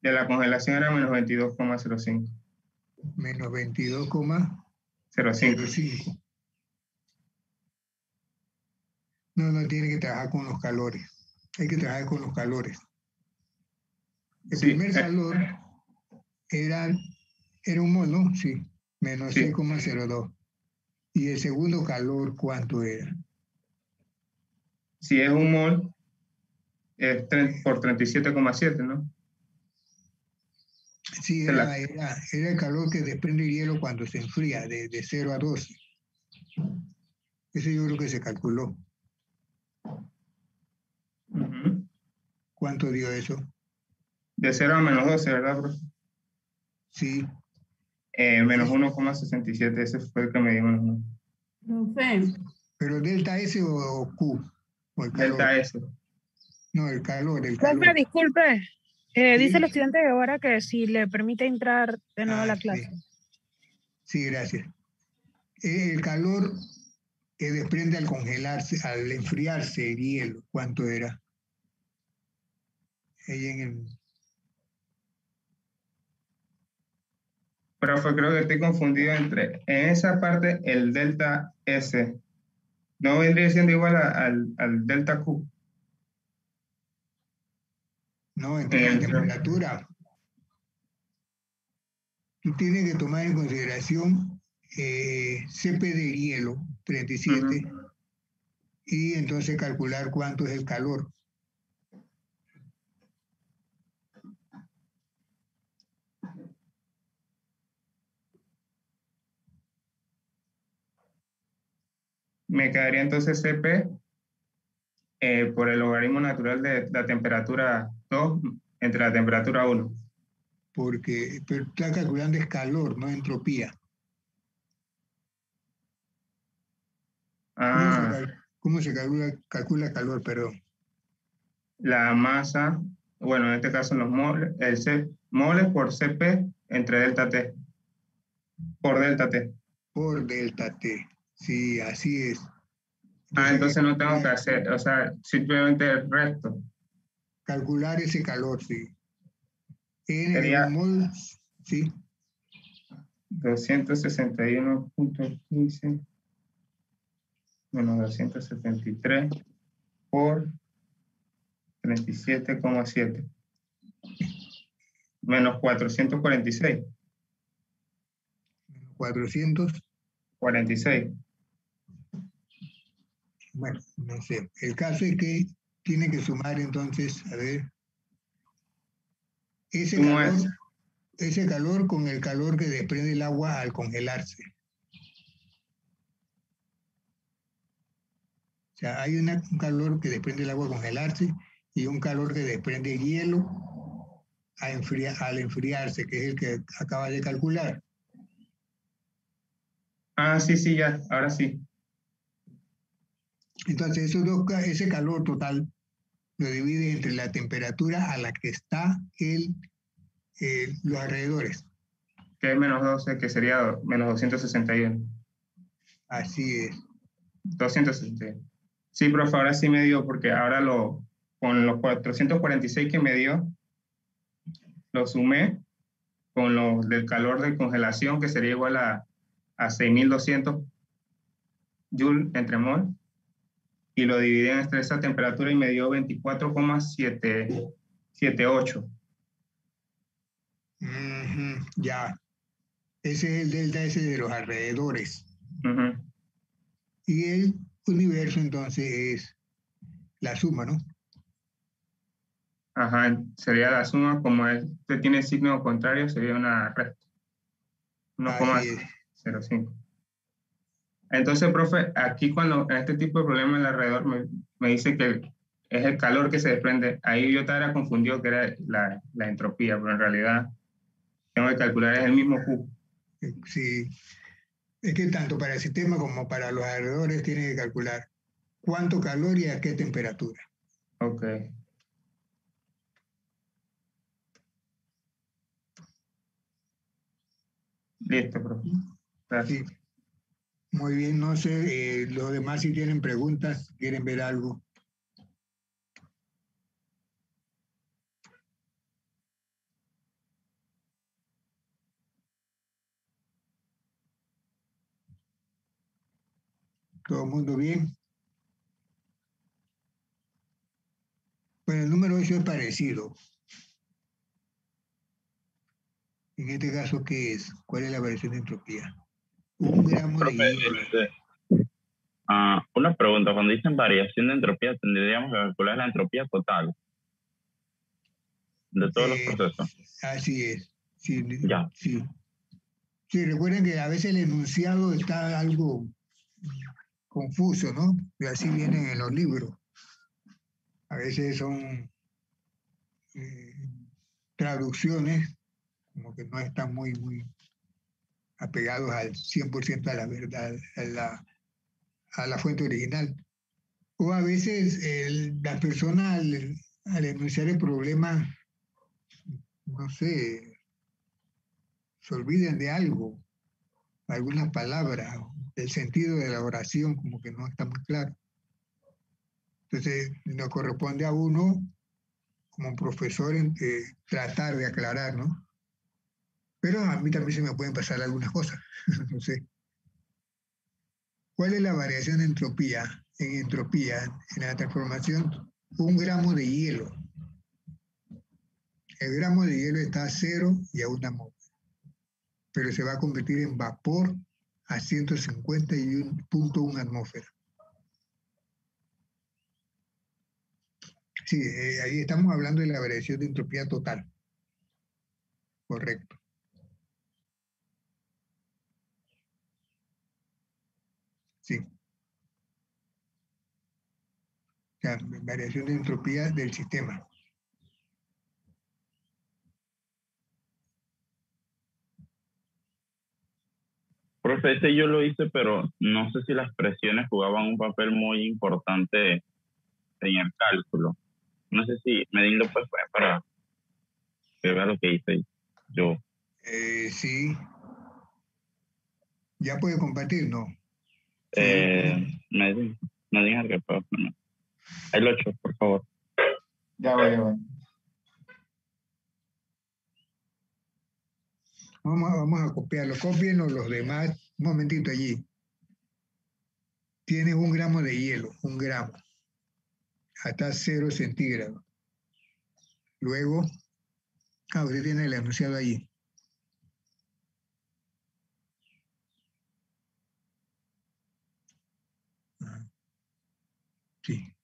De la congelación era menos 22,05. menos 22,05. No tiene que trabajar con los calores. Hay que trabajar con los calores. El Sí, primer calor era un mol, ¿no? Sí, menos sí. 6,02. Y el segundo calor, ¿cuánto era? Si es un mol, es por 37,7, ¿no? Sí, Se la- era el calor que desprende el hielo cuando se enfría, de 0 a 12. Eso yo creo que se calculó. Ujú. ¿Cuánto dio eso? De 0 a menos 12, ¿verdad, profe? Sí. Menos 1,67, ese fue el que me dio menos 1. Profe, ¿Pero delta S o Q? ¿O el calor? Delta S. No, el calor. Profe, disculpe. Sí. Dice el estudiante de ahora que si le permite entrar de nuevo a la clase. Sí, gracias. El calor que desprende al congelarse, al enfriarse el hielo, ¿cuánto era? Ahí en el... Profe, creo que estoy confundido entre, en esa parte, el delta S. ¿No vendría siendo igual al delta Q? No, en temperatura. Tú tienes que tomar en consideración CP de hielo, 37, y entonces calcular cuánto es el calor. Me quedaría entonces CP por el logaritmo natural de la temperatura 2 entre la temperatura 1. Pero está calculando es calor, no entropía. Ah, ¿Cómo se calcula calor, perdón? la masa, bueno, en este caso los moles, moles por CP entre delta T, por delta T. Por delta T. Sí, así es. Entonces no tengo que hacer, o sea, simplemente el resto. Calcular ese calor, sí. En Sería un mol, sí. 261,15 menos 273 por 37,7 menos 446. 400. 46. Bueno, no sé. El caso es que tiene que sumar entonces, a ver, ¿Cómo es? ese calor con el calor que desprende el agua al congelarse. O sea, hay un calor que desprende el agua al congelarse y un calor que desprende el hielo al enfriarse, que es el que acaba de calcular. Sí, ya, ahora sí. Entonces, ese calor total lo divide entre la temperatura a la que está los alrededores. Que es menos 12, que sería menos 261. Así es. 261. Sí, profe, ahora sí me dio, porque ahora con los 446 que me dio, lo sumé con los del calor de congelación, que sería igual a 6.200 joules entre mol, y lo dividí entre esa temperatura y me dio 24,78. Ya. Ese es el delta S de los alrededores. Y el universo entonces es la suma, ¿no? Ajá, sería la suma, como este tiene signo contrario, sería una resta. 1,05. Entonces, profe, aquí cuando en este tipo de problema el alrededor me dice que es el calor que se desprende, ahí yo estaba confundido que era la entropía, pero en realidad tengo que calcular es el mismo Q. Sí. Es que tanto para el sistema como para los alrededores tiene que calcular. cuánto calor y a qué temperatura. Ok. Listo, profe. Gracias. Sí. Muy bien, no sé, los demás si tienen preguntas, quieren ver algo. ¿Todo el mundo bien? Bueno, el número 8 es parecido. En este caso, ¿qué es? ¿Cuál es la variación de entropía? 1 gramo de Profe, hielo. una pregunta. Cuando dicen variación de entropía, tendríamos que calcular la entropía total de todos los procesos. Así es. Sí, Ya. sí. Sí, recuerden que a veces el enunciado está algo confuso, ¿no? Y así vienen en los libros. A veces son traducciones como que no están muy apegados al 100% a la verdad, a la fuente original. O a veces la persona al enunciar el problema, no sé, se olvidan de algo, algunas palabras, el sentido de la oración como que no está muy claro. Entonces, nos corresponde a uno, como profesor, tratar de aclarar, ¿no? Pero a mí también se me pueden pasar algunas cosas, no sé. ¿Cuál es la variación de entropía? En entropía, en la transformación, 1 gramo de hielo. El gramo de hielo está a 0 y a 1 mol, pero se va a convertir en vapor a 151.1 atmósferas. Sí, ahí estamos hablando de la variación de entropía total. Correcto. Sí. O sea, variación de entropía del sistema. Profe, ese yo lo hice, pero no sé si las presiones jugaban un papel muy importante en el cálculo. No sé si medirlo pues fue para que vea lo que hice yo. Sí. ¿Ya puede compartir? No. Me digan que puedo poner. El 8, por favor. Ya voy. Vamos a copiarlo. Cópienlo los demás. Un momentito allí. Tiene 1 gramo de hielo, 1 gramo, hasta 0 centígrados. Luego, usted tiene el enunciado allí. Sí.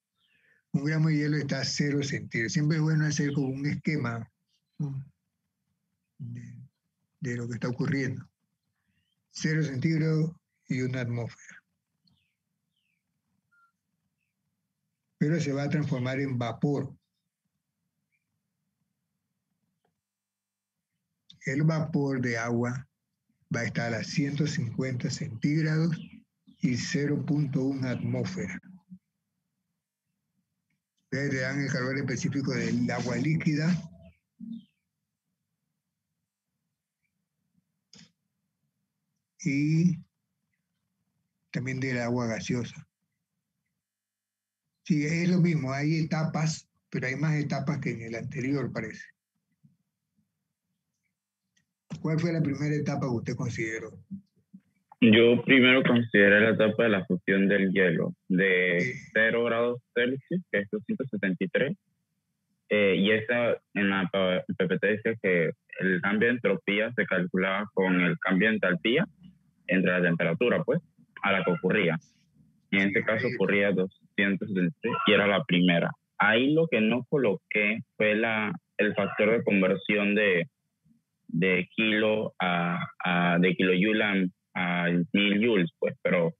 1 gramo de hielo está a 0 centígrados. Siempre es bueno hacer como un esquema de lo que está ocurriendo. 0 centígrados y 1 atmósfera. Pero se va a transformar en vapor. El vapor de agua va a estar a 150 centígrados y 0.1 atmósfera. Ustedes le dan el calor específico del agua líquida y también del agua gaseosa. Sí, es lo mismo, hay etapas, pero hay más etapas que en el anterior, parece. ¿Cuál fue la primera etapa que usted consideró? Yo primero consideré la etapa de la fusión del hielo de 0 grados Celsius, que es 273, y esa en la PPT dice que el cambio de entropía se calculaba con el cambio de entalpía entre la temperatura, pues, a la que ocurría. En este caso ocurría 273 y era la primera. Ahí lo que no coloqué fue el factor de conversión de kilo de kilojoule a 1000 joules, pues, pero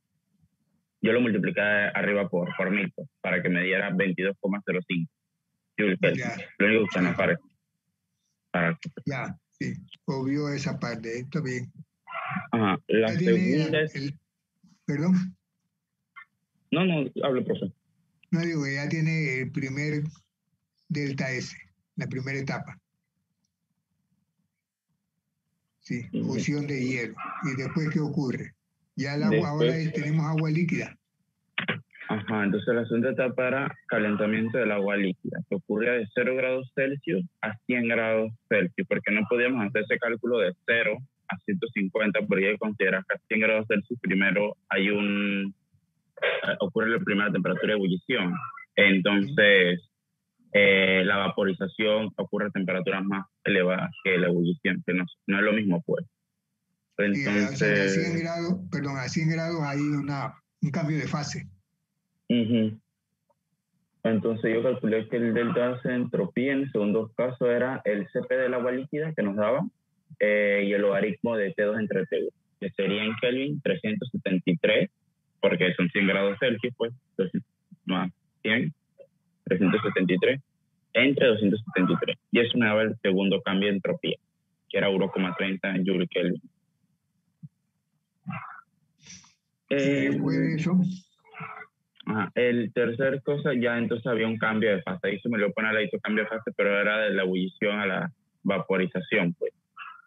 yo lo multipliqué arriba por 1000, pues, para que me diera 22,05 joules Kelvin. Lo único que no aparece. Ya, sí, obvio esa parte, está bien. Ajá, la segunda es... ¿Perdón? No, hable, profe. No, digo, ya tiene el primer delta S, la primera etapa. Sí, fusión de hielo. ¿Y después qué ocurre? Ya el agua, ahora tenemos agua líquida. Ajá, entonces la segunda etapa era calentamiento del agua líquida, que ocurría de 0 grados Celsius a 100 grados Celsius, porque no podíamos hacer ese cálculo de 0 a 150, porque hay que considerar que a 100 grados Celsius primero hay ocurre la primera temperatura de ebullición. Entonces, la vaporización ocurre a temperaturas más elevadas que la ebullición, que no es lo mismo, pues. Entonces, o sea que a 100 grados, a 100 grados hay un cambio de fase. Entonces yo calculé que el delta de entropía en el segundo caso era el CP del agua líquida que nos daba y el logaritmo de T2 entre T1, que sería en Kelvin 373, porque son 100 grados Celsius, pues, más 100, 373, entre 273. Y eso me daba el segundo cambio de entropía, que era 1,30 Joule Kelvin. Después de eso... El tercer cosa, ya entonces había un cambio de fase. Ahí se me lo pone al lado cambio de fase, pero era de la ebullición a la vaporización, pues,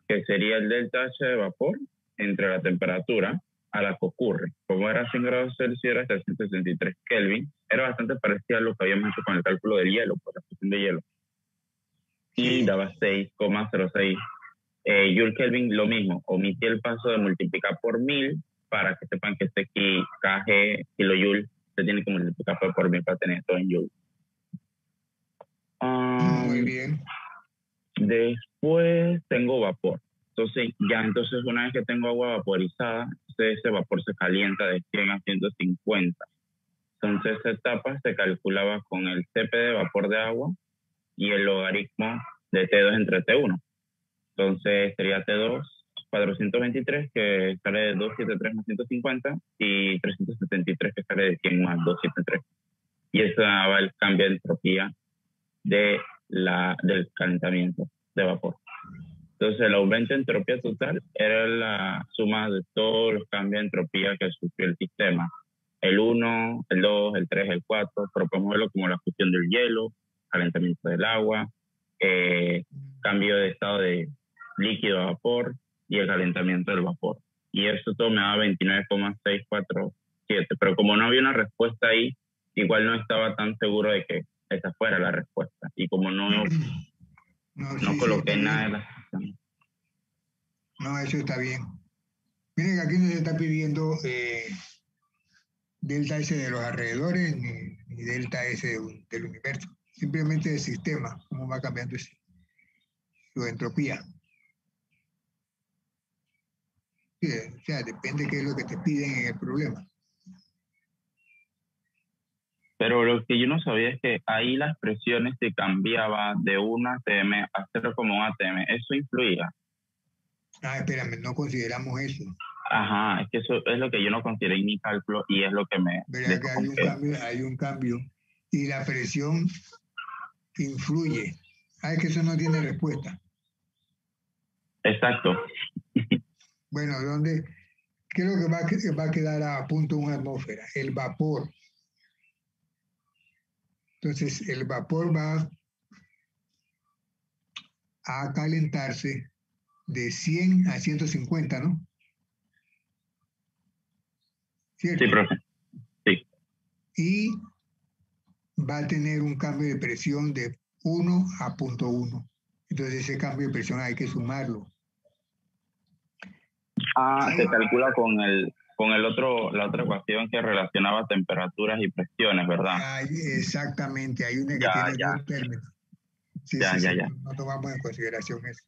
que sería el delta H de vapor entre la temperatura a la que ocurre. Como era 100 grados Celsius, era 363 Kelvin. Era bastante parecido a lo que habíamos hecho con el cálculo del hielo, por la fusión de hielo. Y daba 6,06 Joule Kelvin, lo mismo. Omití el paso de multiplicar por 1000 para que sepan que este kg, kilojoule, se tiene que multiplicar por 1000 para tener todo en joule. Muy bien. Después tengo vapor. Entonces una vez que tengo agua vaporizada, ese vapor se calienta de 100 a 150. Entonces esa etapa se calculaba con el CP de vapor de agua y el logaritmo de T2 entre T1. Entonces sería T2 423, que sale de 273 más 150, y 373, que sale de 100 más 273. Y eso daba el cambio de entropía del calentamiento de vapor. Entonces el aumento de entropía total era la suma de todos los cambios de entropía que sufrió el sistema. El 1, el 2, el 3, el 4, pero podemos verlo como la fusión del hielo, calentamiento del agua, cambio de estado de líquido a vapor y el calentamiento del vapor. Y eso todo me daba 29,647. Pero como no había una respuesta ahí, igual no estaba tan seguro de que esa fuera la respuesta. Y como no coloqué nada de la situación. No, eso está bien. Miren, aquí no se está pidiendo delta S de los alrededores ni delta S del universo. Simplemente el sistema, cómo va cambiando su entropía. Sí, o sea, depende qué es lo que te piden en el problema. Pero lo que yo no sabía es que ahí las presiones se cambiaban de 1 atm a 0,1 atm. ¿Eso influía? Espérame, no consideramos eso. Ajá, es que eso es lo que yo no consideré en mi cálculo y es lo que me... Verá que hay un cambio y la presión influye. Es que eso no tiene respuesta. Exacto. Bueno, ¿qué es lo que va a quedar a punto de una atmósfera? El vapor. Entonces, el vapor va a calentarse de 100 a 150, ¿no? ¿Cierto? Sí, profe. Sí. Y va a tener un cambio de presión de 1 a 0.1. Entonces, ese cambio de presión hay que sumarlo. Se calcula con la otra ecuación que relacionaba temperaturas y presiones, ¿verdad? Exactamente, hay una que tiene dos términos. Sí, ya. No tomamos en consideración eso.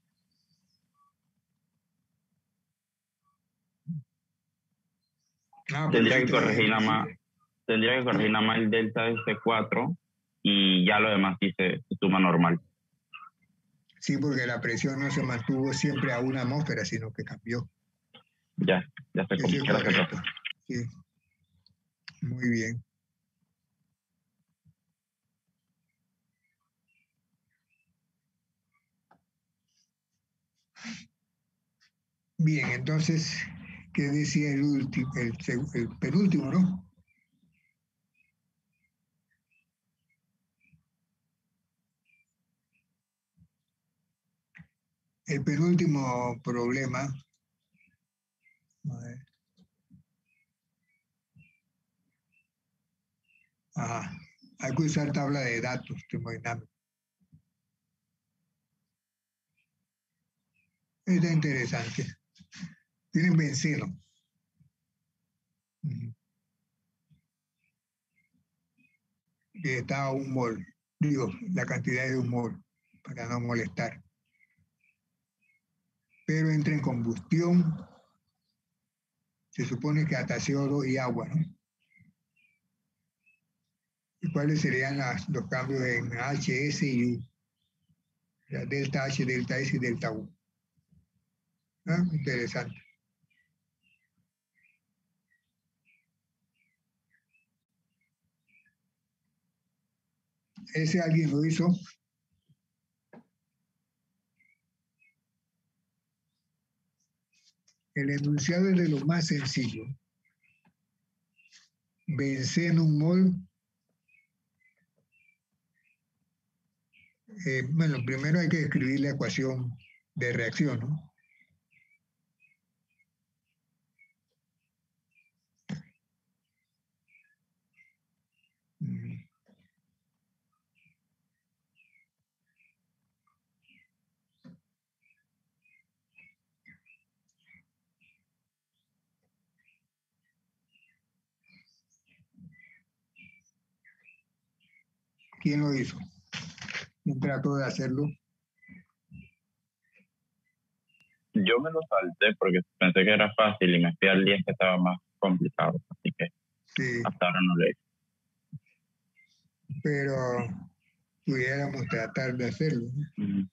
Tendría que corregir nada más el delta S4 y ya lo demás sí se suma normal. Sí, porque la presión no se mantuvo siempre a una atmósfera, sino que cambió. Ya se complica. Sí, muy bien. Bien, entonces, ¿qué decía el penúltimo, no? El penúltimo problema. A ver. Ajá. Hay que usar tabla de datos termodinámicos. Está interesante. Tienen benceno. Que está a 1 mol. Digo, la cantidad es de 1 mol, para no molestar. Pero entra en combustión, se supone que hasta CO2 y agua, ¿no? ¿Y cuáles serían los cambios en H, S y U? O sea, delta H, delta S y delta U. ¿Ah? Interesante. Ese alguien lo hizo. El enunciado es de lo más sencillo. Benceno 1 mol. Bueno, primero hay que escribir la ecuación de reacción, ¿no? ¿Quién lo hizo? ¿Quién trató de hacerlo? Yo me lo salté porque pensé que era fácil y me fui al 10 que estaba más complicado, así que Sí, hasta ahora no lo he hecho. pero pudiéramos tratar de hacerlo, ¿no? Ujú.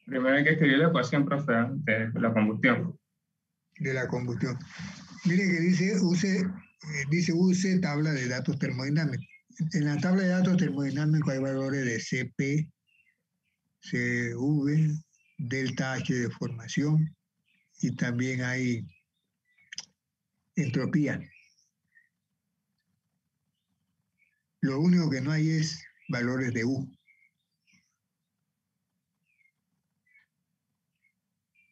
Primero hay que escribir la ecuación, profe, de la combustión. De la combustión. Mire que dice use tabla de datos termodinámicos. En la tabla de datos termodinámicos hay valores de Cp, Cv, delta H de formación y también hay entropía. Lo único que no hay es valores de U.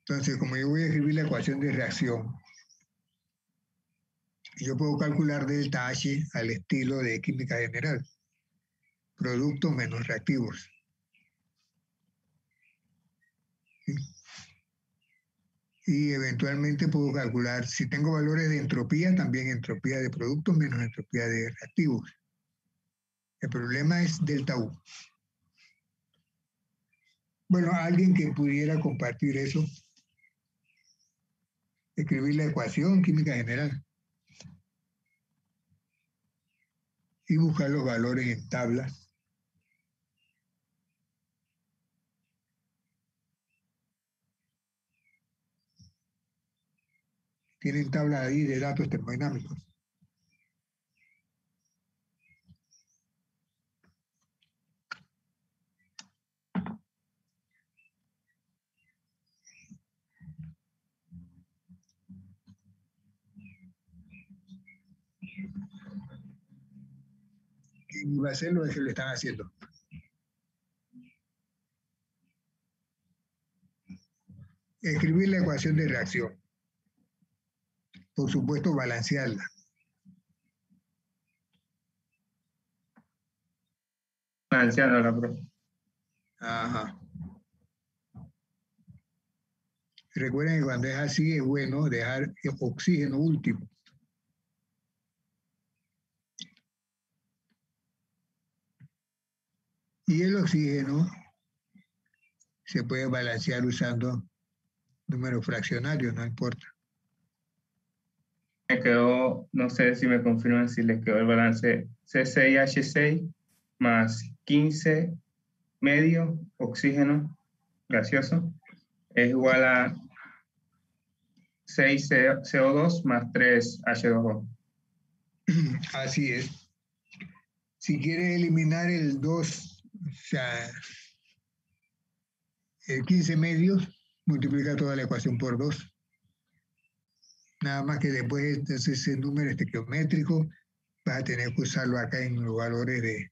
Entonces, como yo voy a escribir la ecuación de reacción, yo puedo calcular delta H al estilo de química general. Productos menos reactivos. ¿Sí? Y eventualmente puedo calcular, si tengo valores de entropía, también entropía de productos menos entropía de reactivos. El problema es delta U. Bueno, alguien que pudiera compartir eso, escribir la ecuación química general y buscar los valores en tablas. Tienen tablas ahí de datos termodinámicos. Quien iba a hacerlo es que lo están haciendo. Escribir la ecuación de reacción. Por supuesto, balancearla. Balanceando la profe. Ajá. Recuerden que cuando es así es bueno dejar el oxígeno último. Y el oxígeno se puede balancear usando números fraccionarios, no importa. Me quedó, no sé si me confirman si les quedó el balance C6H6 más 15 medio oxígeno gaseoso es igual a 6 CO2 más 3 H2O. Así es. Si quieres eliminar el 2, o sea, 15 medios, multiplica toda la ecuación por 2. Nada más que después entonces, ese número geométrico vas a tener que usarlo acá en los valores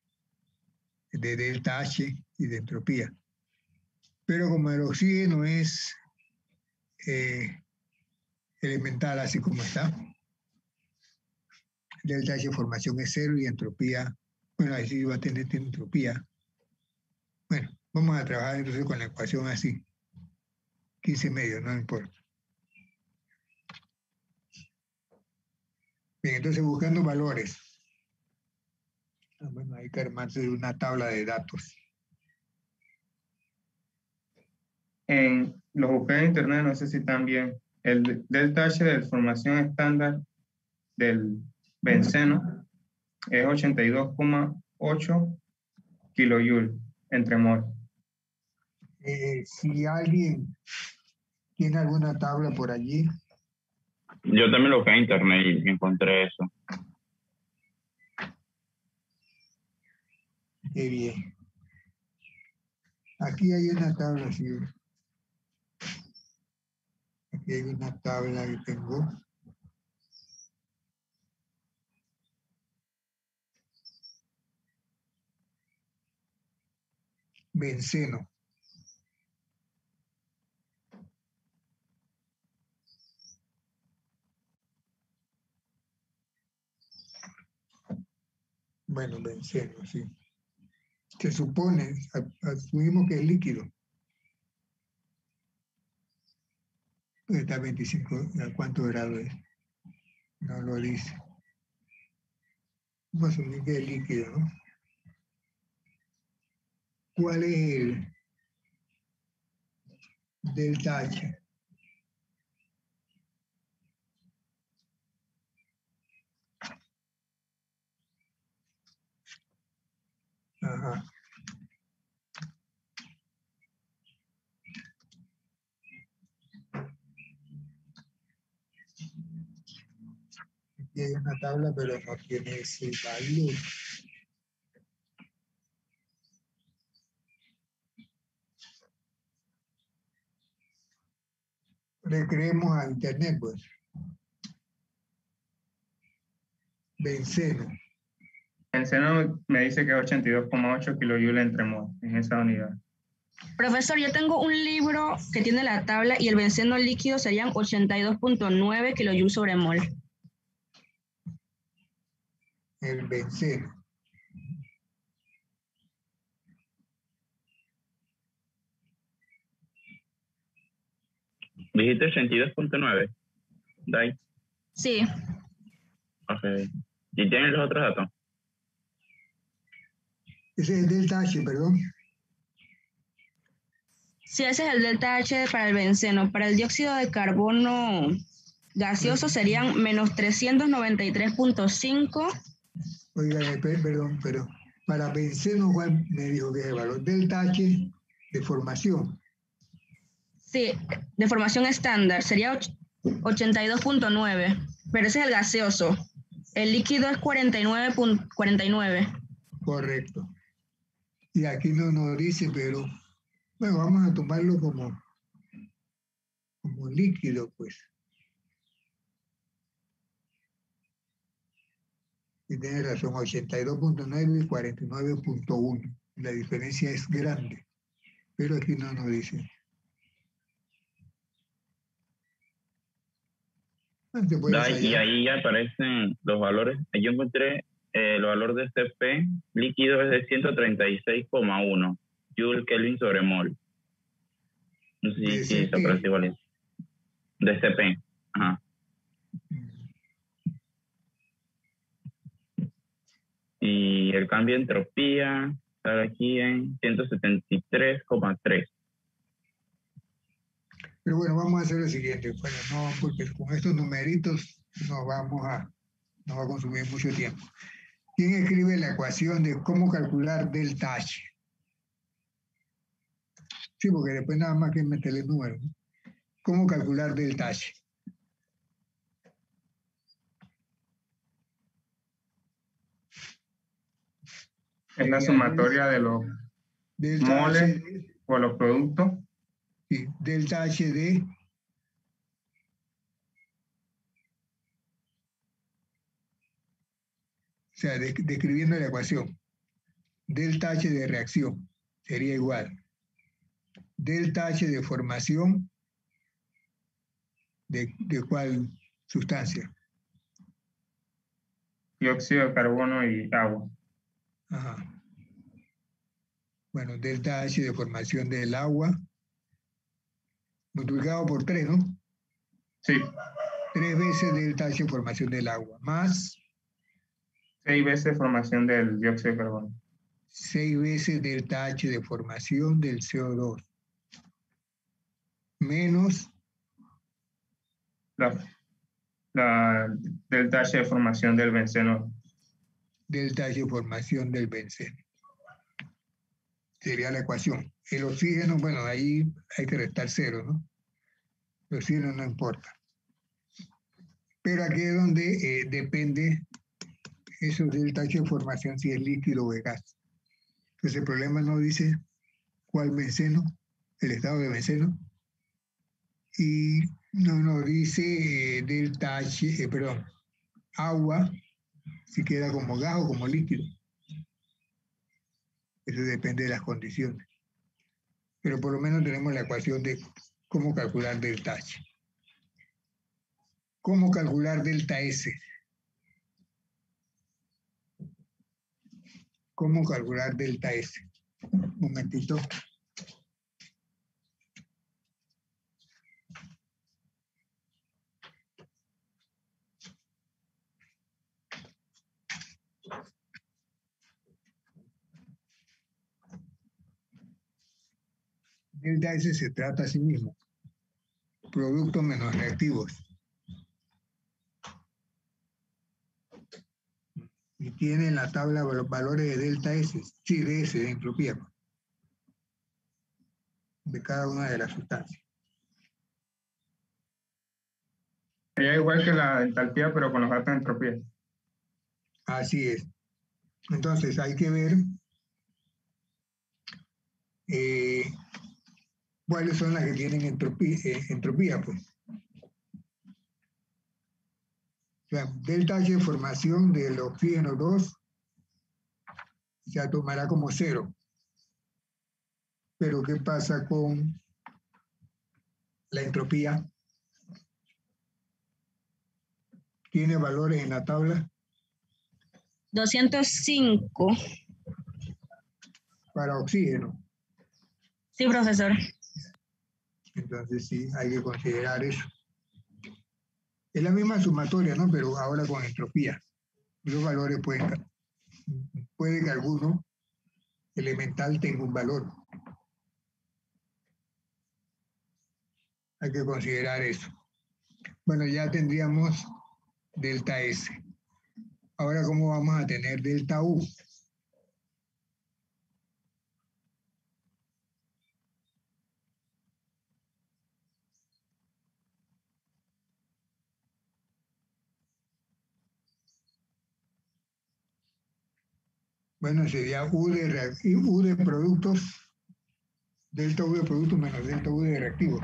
de delta H y de entropía. Pero como el oxígeno es elemental así como está, delta H formación es 0 y entropía, bueno, ahí sí va a tener entropía. Bueno, vamos a trabajar entonces con la ecuación así. 15 medios, no importa. Bien, entonces buscando valores. Bueno, hay que armarse una tabla de datos. Los busqué en internet, no sé si también. El delta H de formación estándar del benceno es 82,8 kilojoule entre mol. Si alguien tiene alguna tabla por allí. Yo también lo busqué en internet y encontré eso. Qué bien. Aquí hay una tabla, sí. Aquí hay una tabla que tengo. Benceno. Bueno, benceno, sí. Se supone, asumimos que es líquido. Está 25, ¿a cuántos grados es? No lo dice. Vamos a asumir que es líquido, ¿no? ¿Cuál es el delta H? Ajá. Aquí hay una tabla, pero no tiene ese valor. Le creemos a internet, pues. Benceno. Benceno me dice que es 82,8 kilojoule entre mol en esa unidad. Profesor, yo tengo un libro que tiene la tabla y el benceno líquido serían 82,9 kilojoule sobre mol. El benceno. ¿Dijiste 82,9? Dai. Sí. Ok. ¿Y tienen los otros datos? Ese es el delta H, perdón. Sí, ese es el delta H para el benceno. Para el dióxido de carbono gaseoso serían menos 393,5. Oigan, perdón, pero para benceno, Juan me dijo que es el valor delta H de formación. Sí, de formación estándar sería 82,9, pero ese es el gaseoso. El líquido es 49,49. Correcto. Y aquí no nos dice, pero bueno, vamos a tomarlo como líquido, pues. Y tiene razón, 82,9 y 49,1. La diferencia es grande, pero aquí no nos dice. Y ahí ya aparecen los valores. Yo encontré el valor de CP líquido es de 136,1 Joule Kelvin sobre mol. No sé si se aparece igual. De CP. Ajá. Y el cambio de entropía está aquí en 173,3. Pero bueno, vamos a hacer lo siguiente. Bueno, no, porque con estos numeritos nos va a consumir mucho tiempo. ¿Quién escribe la ecuación de cómo calcular delta H? Sí, porque después nada más que meterle números, ¿no? ¿Cómo calcular delta H? Es la sumatoria de los moles o los productos Sí, delta H de o sea, describiendo la ecuación, delta H de reacción sería igual. Delta H de formación, ¿de cuál sustancia? Dióxido de carbono y agua. Ajá. Bueno, delta H de formación del agua, multiplicado por 3, ¿no? Sí. 3 veces delta H de formación del agua, más 6 veces formación del dióxido de carbono. 6 veces delta H de formación del CO2, menos la delta H de formación del benceno. delta H de formación del benceno. Sería la ecuación. El oxígeno, bueno, ahí hay que restar 0, ¿no? El oxígeno no importa. Pero aquí es donde depende eso delta H de formación, si es líquido o es gas. Entonces el problema no dice cuál benceno, el estado de benceno, y no nos dice delta H, perdón, agua, si queda como gas o como líquido. Eso depende de las condiciones. Pero por lo menos tenemos la ecuación de cómo calcular delta H. ¿Cómo calcular delta S? ¿Cómo calcular delta S? Un momentito. Delta S se trata a sí mismo. Productos menos reactivos. Y tiene en la tabla los valores de delta S, sí, de S, de entropía, de cada una de las sustancias. Sería igual que la entalpía, pero con los datos de entropía. Así es. Entonces hay que ver cuáles son las que tienen entropía, pues. O sea, delta H de formación del oxígeno 2 se tomará como 0. Pero ¿qué pasa con la entropía? ¿Tiene valores en la tabla? 205. Para oxígeno. Sí, profesor. Entonces sí, hay que considerar eso. Es la misma sumatoria, ¿no? Pero ahora con entropía. Los valores puede que alguno elemental tenga un valor. Hay que considerar eso. Bueno, ya tendríamos delta S. Ahora, ¿cómo vamos a tener delta U? Bueno, sería U de productos, delta U de productos menos delta U de reactivos.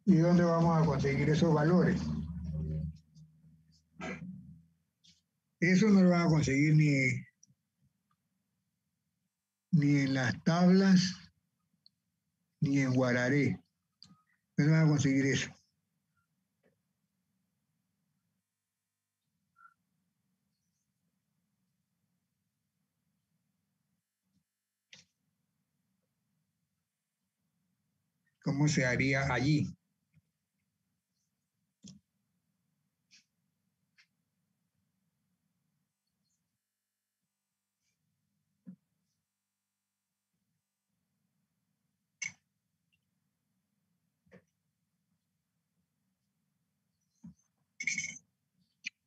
¿Y dónde vamos a conseguir esos valores? Eso no lo van a conseguir ni en las tablas, ni en Guararé. No van a conseguir eso. ¿Cómo se haría allí?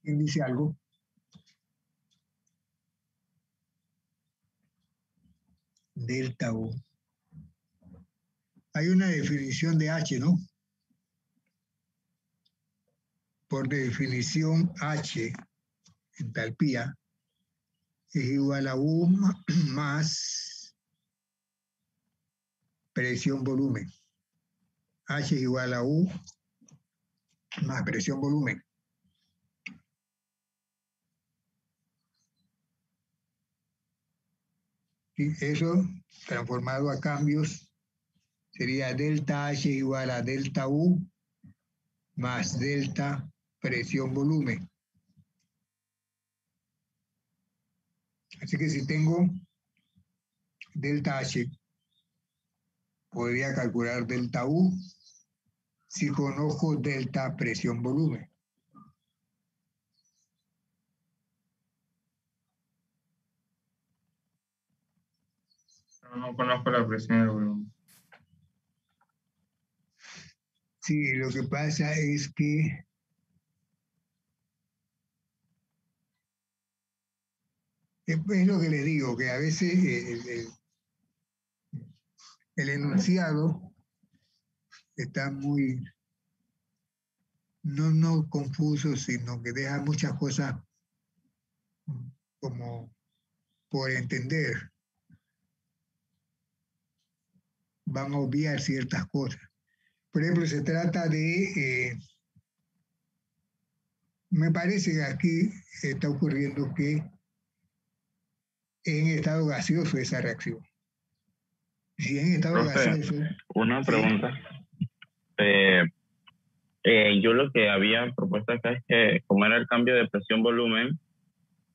¿Quién dice algo? Delta U. Hay una definición de H, ¿no? Por definición H, entalpía, es igual a U más presión volumen. H igual a U más presión volumen. ¿Sí? Eso transformado a cambios sería delta H igual a delta U más delta presión volumen. Así que si tengo delta H, podría calcular delta U si conozco delta presión volumen. No conozco la presión del volumen. Sí, lo que pasa es que es lo que les digo, que a veces el enunciado está muy, no confuso, sino que deja muchas cosas como por entender. Van a obviar ciertas cosas. Por ejemplo, se trata de, me parece que aquí está ocurriendo que en estado gaseoso esa reacción. Si en estado Profe, gaseoso... una ¿sí? pregunta. Yo lo que había propuesto acá es que, como era el cambio de presión-volumen,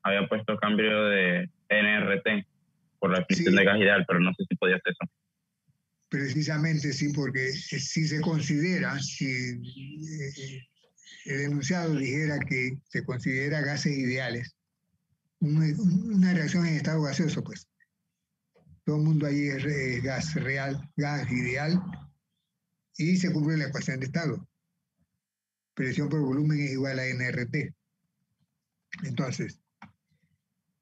había puesto cambio de NRT por la definición Sí, de gas ideal, pero no sé si podía hacer eso. precisamente sí, porque si se considera, si el enunciado dijera que se considera gases ideales, una reacción en estado gaseoso, pues todo el mundo ahí es gas real, gas ideal, y se cumple la ecuación de estado. Presión por volumen es igual a NRT. Entonces,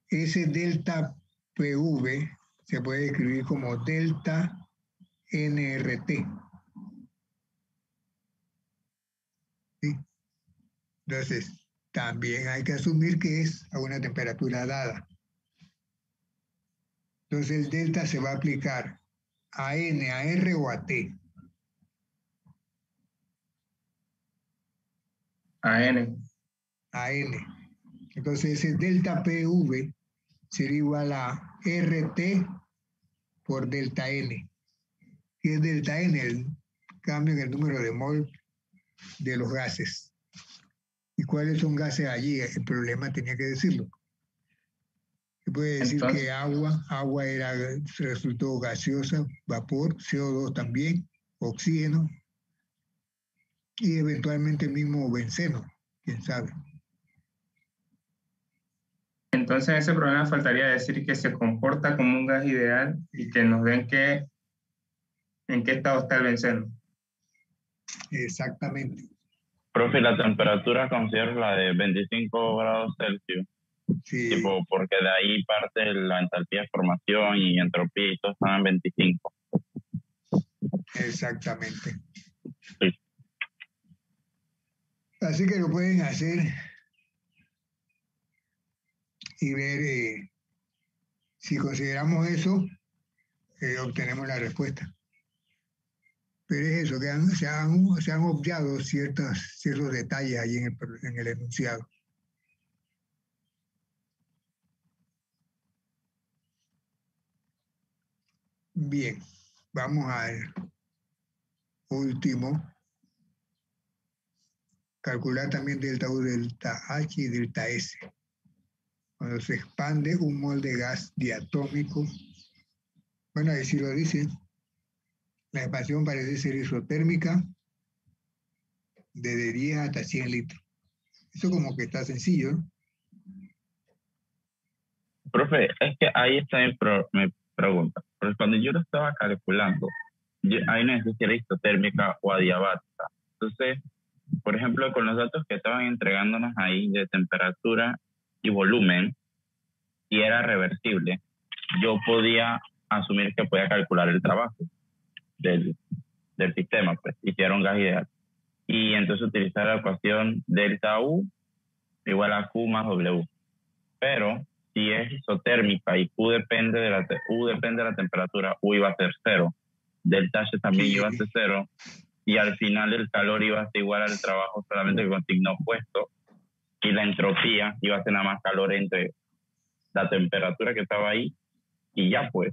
ese delta PV se puede escribir como delta NRT. ¿Sí? Entonces, también hay que asumir que es a una temperatura dada. Entonces, el delta se va a aplicar a N, a R o a T. A N. A N. Entonces, ese delta PV sería igual a RT por delta N. ¿Qué es delta N? El cambio en el número de mol de los gases. ¿Y cuáles son gases allí? El problema tenía que decirlo. Se puede decir Entonces, que agua resultó gaseosa, vapor, CO2 también, oxígeno y eventualmente el mismo benceno, quién sabe. entonces en ese problema faltaría decir que se comporta como un gas ideal y que nos den en qué estado está el benceno. Exactamente. Profe, la temperatura considero la de 25 grados Celsius, Sí, tipo, porque de ahí parte la entalpía de formación y entropía y todo están en 25. exactamente. Sí. Así que lo pueden hacer y ver si consideramos eso, obtenemos la respuesta. Pero es eso, que se han obviado ciertos detalles ahí en el enunciado. Bien, vamos al último. Calcular también delta U, delta H y delta S. Cuando se expande un mol de gas diatómico, bueno, ahí sí lo dice, la expansión parece ser isotérmica desde 10 hasta 100 litros. Eso como que está sencillo, ¿no? Profe, es que ahí está mi pregunta. Porque cuando yo lo estaba calculando, ahí no sé si era isotérmica o adiabática. Entonces, por ejemplo, con los datos que estaban entregándonos ahí de temperatura y volumen, y era reversible, yo podía asumir que podía calcular el trabajo del sistema, pues, y si era un gas ideal. Y entonces utilizar la ecuación delta U igual a Q más W. Pero si es isotérmica y U depende de la temperatura, U iba a ser cero. Delta H también Sí, iba a ser cero. y al final el calor iba a ser igual al trabajo, solamente que con signo opuesto, y la entropía iba a ser nada más calor entre la temperatura que estaba ahí y ya pues.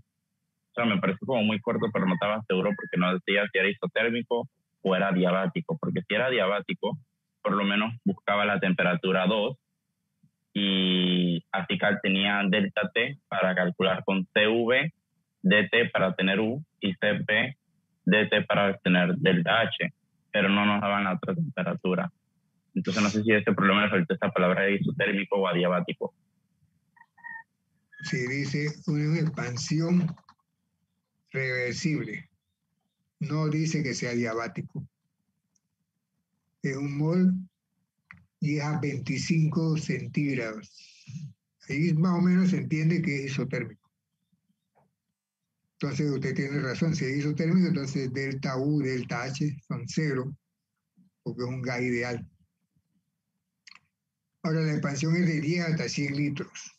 O sea, me pareció como muy fuerte, pero no estaba seguro porque no decía si era isotérmico o era diabático, porque si era diabático, por lo menos buscaba la temperatura 2 y así que tenía delta T para calcular con CV, DT para tener U y CP, DT para tener delta H, pero no nos daban la otra temperatura. Entonces no sé si ese problema le faltó esta palabra de isotérmico o adiabático. Se dice una expansión reversible. No dice que sea diabático. Es un mol y es a 25 centígrados. Ahí más o menos se entiende que es isotérmico. Entonces usted tiene razón, si es isotérmico, entonces delta U, delta H son 0, porque es un gas ideal. Ahora la expansión es de 10 hasta 100 litros.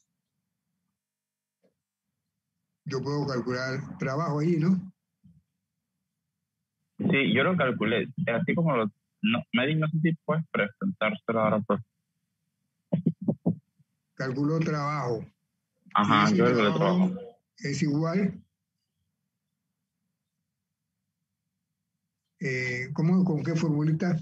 Yo puedo calcular trabajo ahí, ¿no? Sí, yo lo calculé, así como lo... No, Medi, no sé si puedes presentárselo ahora, pues. Calculo trabajo. Ajá, y ese yo calculé trabajo. Es igual. ¿Con qué formulita?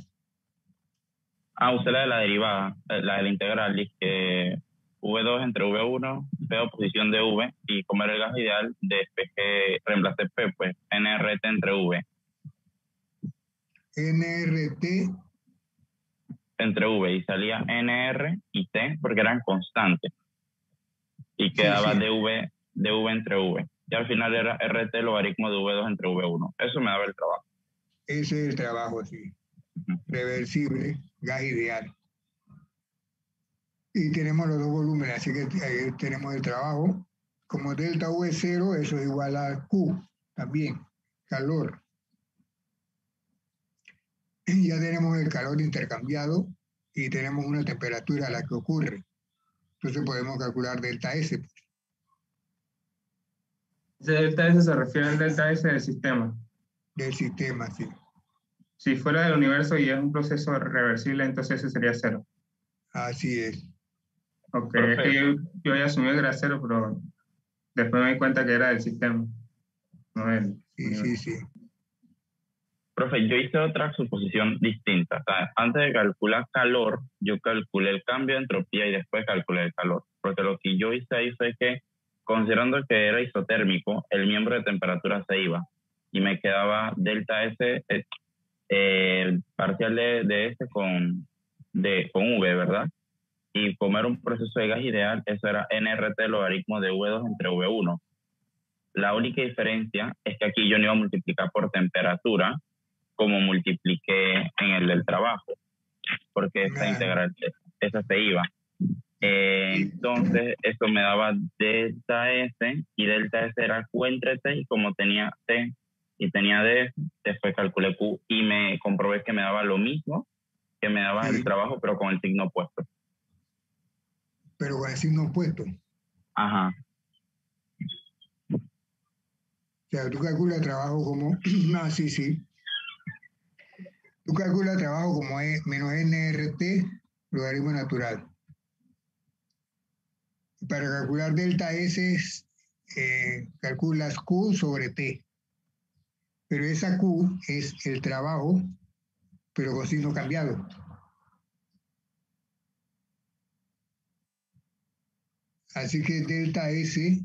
Usé la de la derivada, la de la integral, dice V2 entre V1, P oposición de V, y como era el gas ideal, despejé, reemplacé P, pues, NRT entre V. NRT. Entre V, y salía NR y T, porque eran constantes. Y quedaba Sí. DV entre V. Y al final era RT logaritmo de V2 entre V1. Eso me daba el trabajo. Ese es el trabajo, sí. Reversible, gas ideal. Y tenemos los dos volúmenes, así que ahí tenemos el trabajo. Como delta U es 0, eso es igual a Q, también, calor. Y ya tenemos el calor intercambiado y tenemos una temperatura a la que ocurre. Entonces podemos calcular delta S. Ese delta S se refiere al delta S del sistema. Del sistema, sí. Si fuera del universo y es un proceso reversible, entonces ese sería 0. Así es. Ok, es que yo ya asumí que era 0, pero después me di cuenta que era del sistema, no del universo. Sí. Profe, yo hice otra suposición distinta. O sea, antes de calcular calor, yo calculé el cambio de entropía y después calculé el calor. Porque lo que yo hice ahí fue que, considerando que era isotérmico, el miembro de temperatura se iba. Y me quedaba delta S, el parcial de S con V, ¿verdad? Y como era un proceso de gas ideal, eso era NRT logaritmo de V2 entre V1. La única diferencia es que aquí yo no iba a multiplicar por temperatura, como multipliqué en el del trabajo, porque esta integral, esa se iba. Entonces, eso me daba delta S, y delta S era Q entre T, y como tenía T y tenía D, después calculé Q y me comprobé que me daba lo mismo que me daba el trabajo, pero con el signo opuesto. Pero con el signo opuesto. Ajá. O sea, tú calculas trabajo como... sí. Tú calculas trabajo como E menos NRT, logaritmo natural. Para calcular delta S, calculas Q sobre T. Pero esa Q es el trabajo, pero con signo cambiado. Así que delta S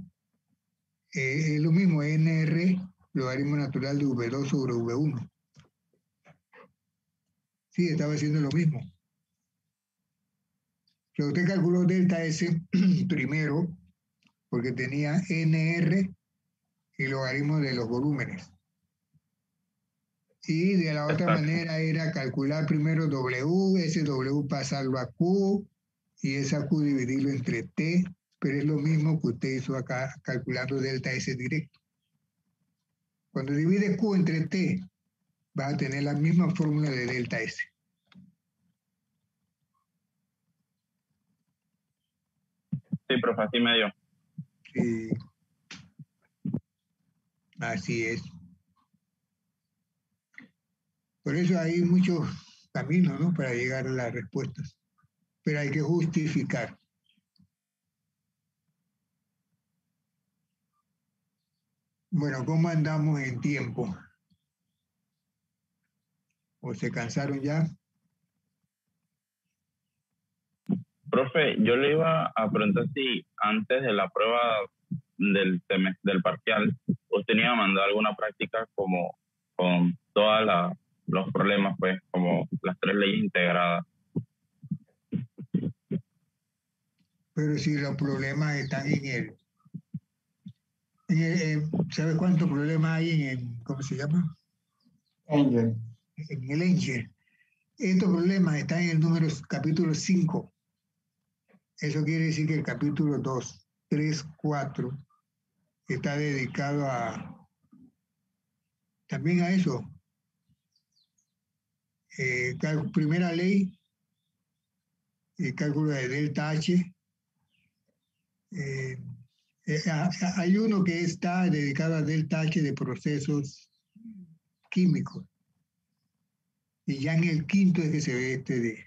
es lo mismo, NR, logaritmo natural de V2 sobre V1. Sí, estaba haciendo lo mismo. Pero usted calculó delta S primero, porque tenía NR y logaritmo de los volúmenes. Y de la otra manera era calcular primero W, ese W pasarlo a Q, y esa Q dividirlo entre T, pero es lo mismo que usted hizo acá calculando delta S directo. Cuando divide Q entre T, vas a tener la misma fórmula de delta S. Sí, profe, así me dio. Sí. Así es. Por eso hay muchos caminos, ¿no?, para llegar a las respuestas, pero hay que justificar. Bueno, ¿cómo andamos en tiempo? ¿O se cansaron ya? Profe, yo le iba a preguntar si antes de la prueba del parcial, usted iba a mandar alguna práctica como con todos los problemas, pues, como las 3 leyes integradas. Pero si los problemas están ¿sabes cuántos problemas hay ¿cómo se llama? Angel. En el Engel. Estos problemas están en el capítulo 5. Eso quiere decir que el capítulo 2, 3, 4 está dedicado también a eso. Primera ley, el cálculo de delta H. Hay uno que está dedicado a delta H de procesos químicos. Y ya en el quinto es que se ve de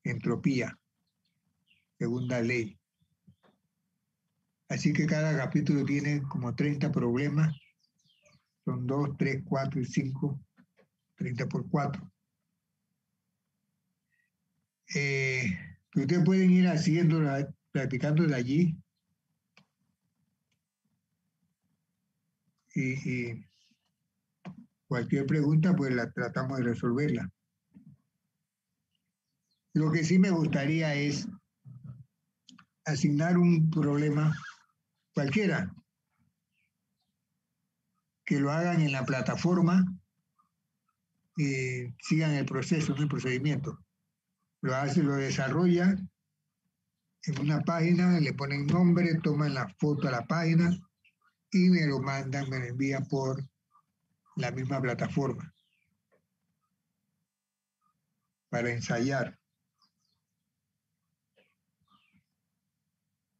entropía, segunda ley. Así que cada capítulo tiene como 30 problemas. Son 2, 3, 4 y 5, 30 por 4. Ustedes pueden ir practicando de allí. Y cualquier pregunta, pues la tratamos de resolverla. Lo que sí me gustaría es asignar un problema cualquiera, que lo hagan en la plataforma y sigan el proceso, el procedimiento. Lo desarrollan en una página, le ponen nombre, toman la foto a la página y me lo mandan, me lo envían por la misma plataforma para ensayar.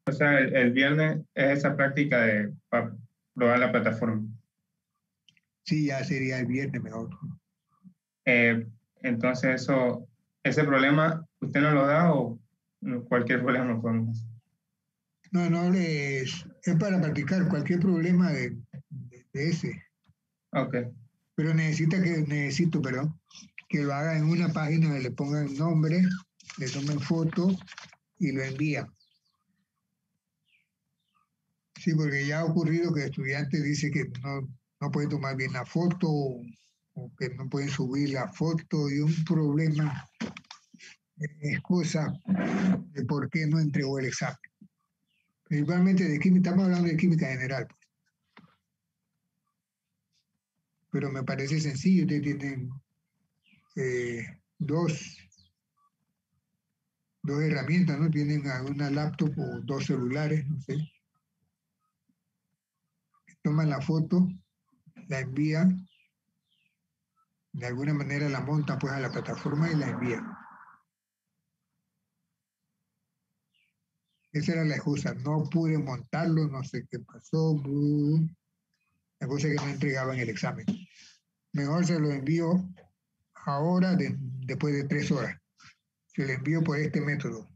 O sea, el viernes es esa práctica para probar la plataforma. Sí, ya sería el viernes mejor. Entonces, ese problema, ¿usted no lo da o cualquier problema lo podemos hacer? No, es para practicar cualquier problema de ese. Ok. Pero necesito que lo haga en una página, le pongan nombre, le tomen foto y lo envían. Sí, porque ya ha ocurrido que el estudiante dice que no puede tomar bien la foto o que no pueden subir la foto, y un problema es cosa de por qué no entregó el examen. Principalmente de química, estamos hablando de química general. Pero me parece sencillo, ustedes tienen dos herramientas, ¿no? Tienen una laptop o 2 celulares, no sé. Toman la foto, la envían, de alguna manera la montan pues a la plataforma y la envían. Esa era la excusa, no pude montarlo, no sé qué pasó, la cosa es que no entregaban el examen. Mejor se lo envío ahora, después de 3 horas. Se lo envío por este método.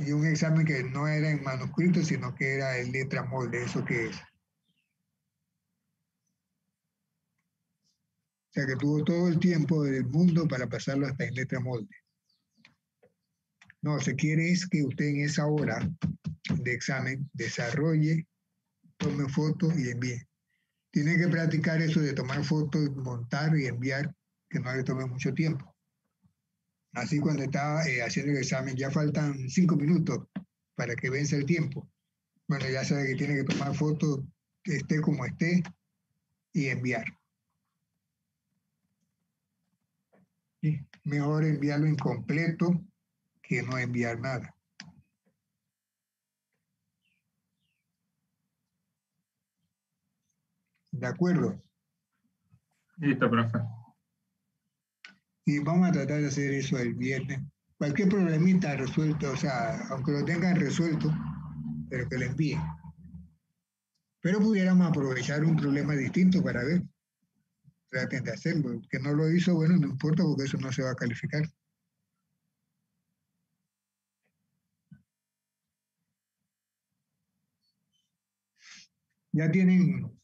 Y un examen que no era en manuscrito, sino que era en letra molde, ¿eso qué es? O sea que tuvo todo el tiempo del mundo para pasarlo hasta en letra molde. No, se quiere es que usted en esa hora de examen desarrolle, tome fotos y envíe. Tiene que practicar eso de tomar fotos, montar y enviar, que no le tome mucho tiempo. Así cuando estaba haciendo el examen, ya faltan 5 minutos para que vence el tiempo. Bueno, ya sabe que tiene que tomar fotos, esté como esté, y enviar. ¿Sí? Mejor enviarlo incompleto que no enviar nada. ¿De acuerdo? Listo, profe. Y vamos a tratar de hacer eso el viernes. Cualquier problemita resuelto, o sea, aunque lo tengan resuelto, pero que lo envíen. Pero pudiéramos aprovechar un problema distinto para ver. traten de hacerlo. El que no lo hizo, bueno, no importa porque eso no se va a calificar. Ya tienen,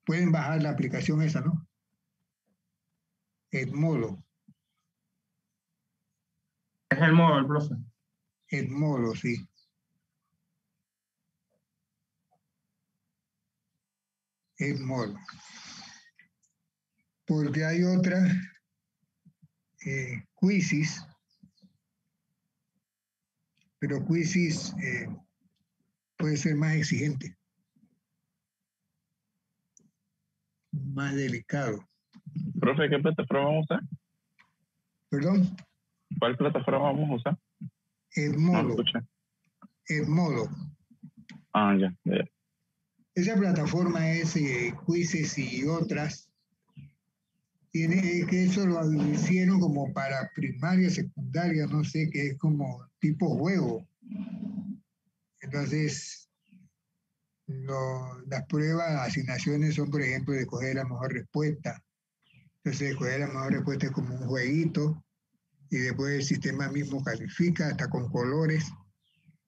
pueden bajar la aplicación esa, ¿no? Edmodo, Es el modo, el profe. Edmodo, sí. Edmodo. Porque hay otra, Quizzes, pero Quizzes puede ser más exigente, más delicado. Profe, ¿qué plataforma vamos a usar? ¿Perdón? ¿Cuál plataforma vamos a usar? No lo Edmodo, escuché. Edmodo. Ah, ya. Esa plataforma es Quizzes y otras. Tiene que eso lo hicieron como para primaria, secundaria, no sé, que es como tipo juego. Entonces, las pruebas, asignaciones son, por ejemplo, de coger la mejor respuesta. Entonces, escoger la mejor respuesta es como un jueguito y después el sistema mismo califica hasta con colores.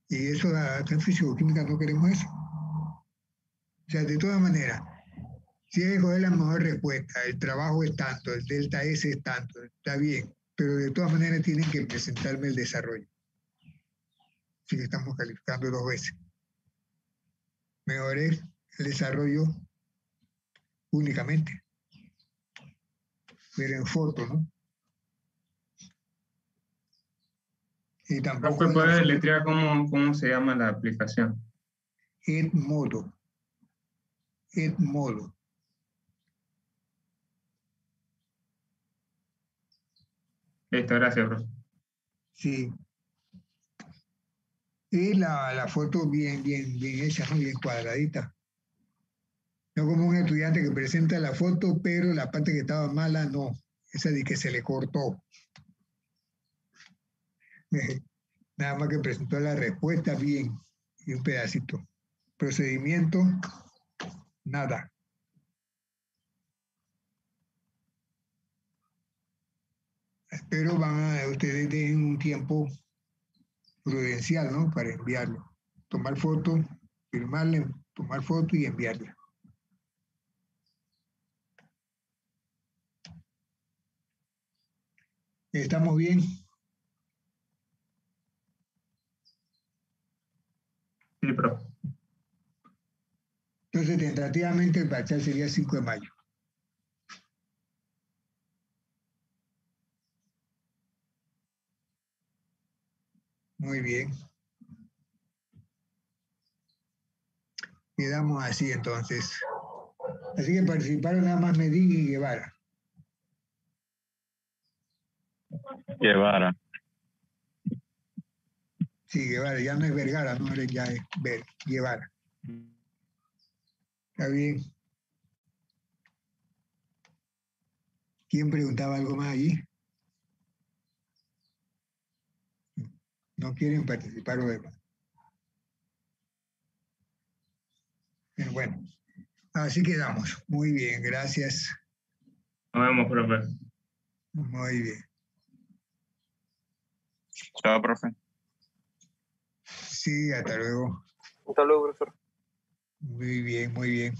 Y eso, acá en fisicoquímica no queremos eso. O sea, de todas maneras, si hay que coger la mejor respuesta, el trabajo es tanto, el delta S es tanto, está bien, pero de todas maneras tienen que presentarme el desarrollo. Así que estamos calificando 2 veces. Mejor es el desarrollo únicamente. Ver en foto, ¿no? Y tampoco Profe, ¿puede deletrear cómo se llama la aplicación? Edmodo. Edmodo. Listo, gracias, profe. Sí. Y la foto bien hecha, ¿no? Bien cuadradita. No como un estudiante que presenta la foto, pero la parte que estaba mala, no. Esa de que se le cortó. Nada más que presentó la respuesta bien y un pedacito. Procedimiento, nada. Pero ustedes den un tiempo prudencial, ¿no? Para enviarlo. Tomar foto, firmarle, tomar foto y enviarla. ¿Estamos bien? Sí, profe. Entonces, tentativamente el parcial sería 5 de mayo. Muy bien. Quedamos así entonces. Así que participaron nada más Medina y Guevara. Guevara. Sí, Guevara, ya no es Vergara, no ya es Guevara. Está bien. ¿Quién preguntaba algo más allí? No quieren participar los demás. Bueno, así quedamos. Muy bien, gracias. Nos vemos, profe. Muy bien. Chao, profe. Sí, hasta luego. Hasta luego, profesor. Muy bien, muy bien.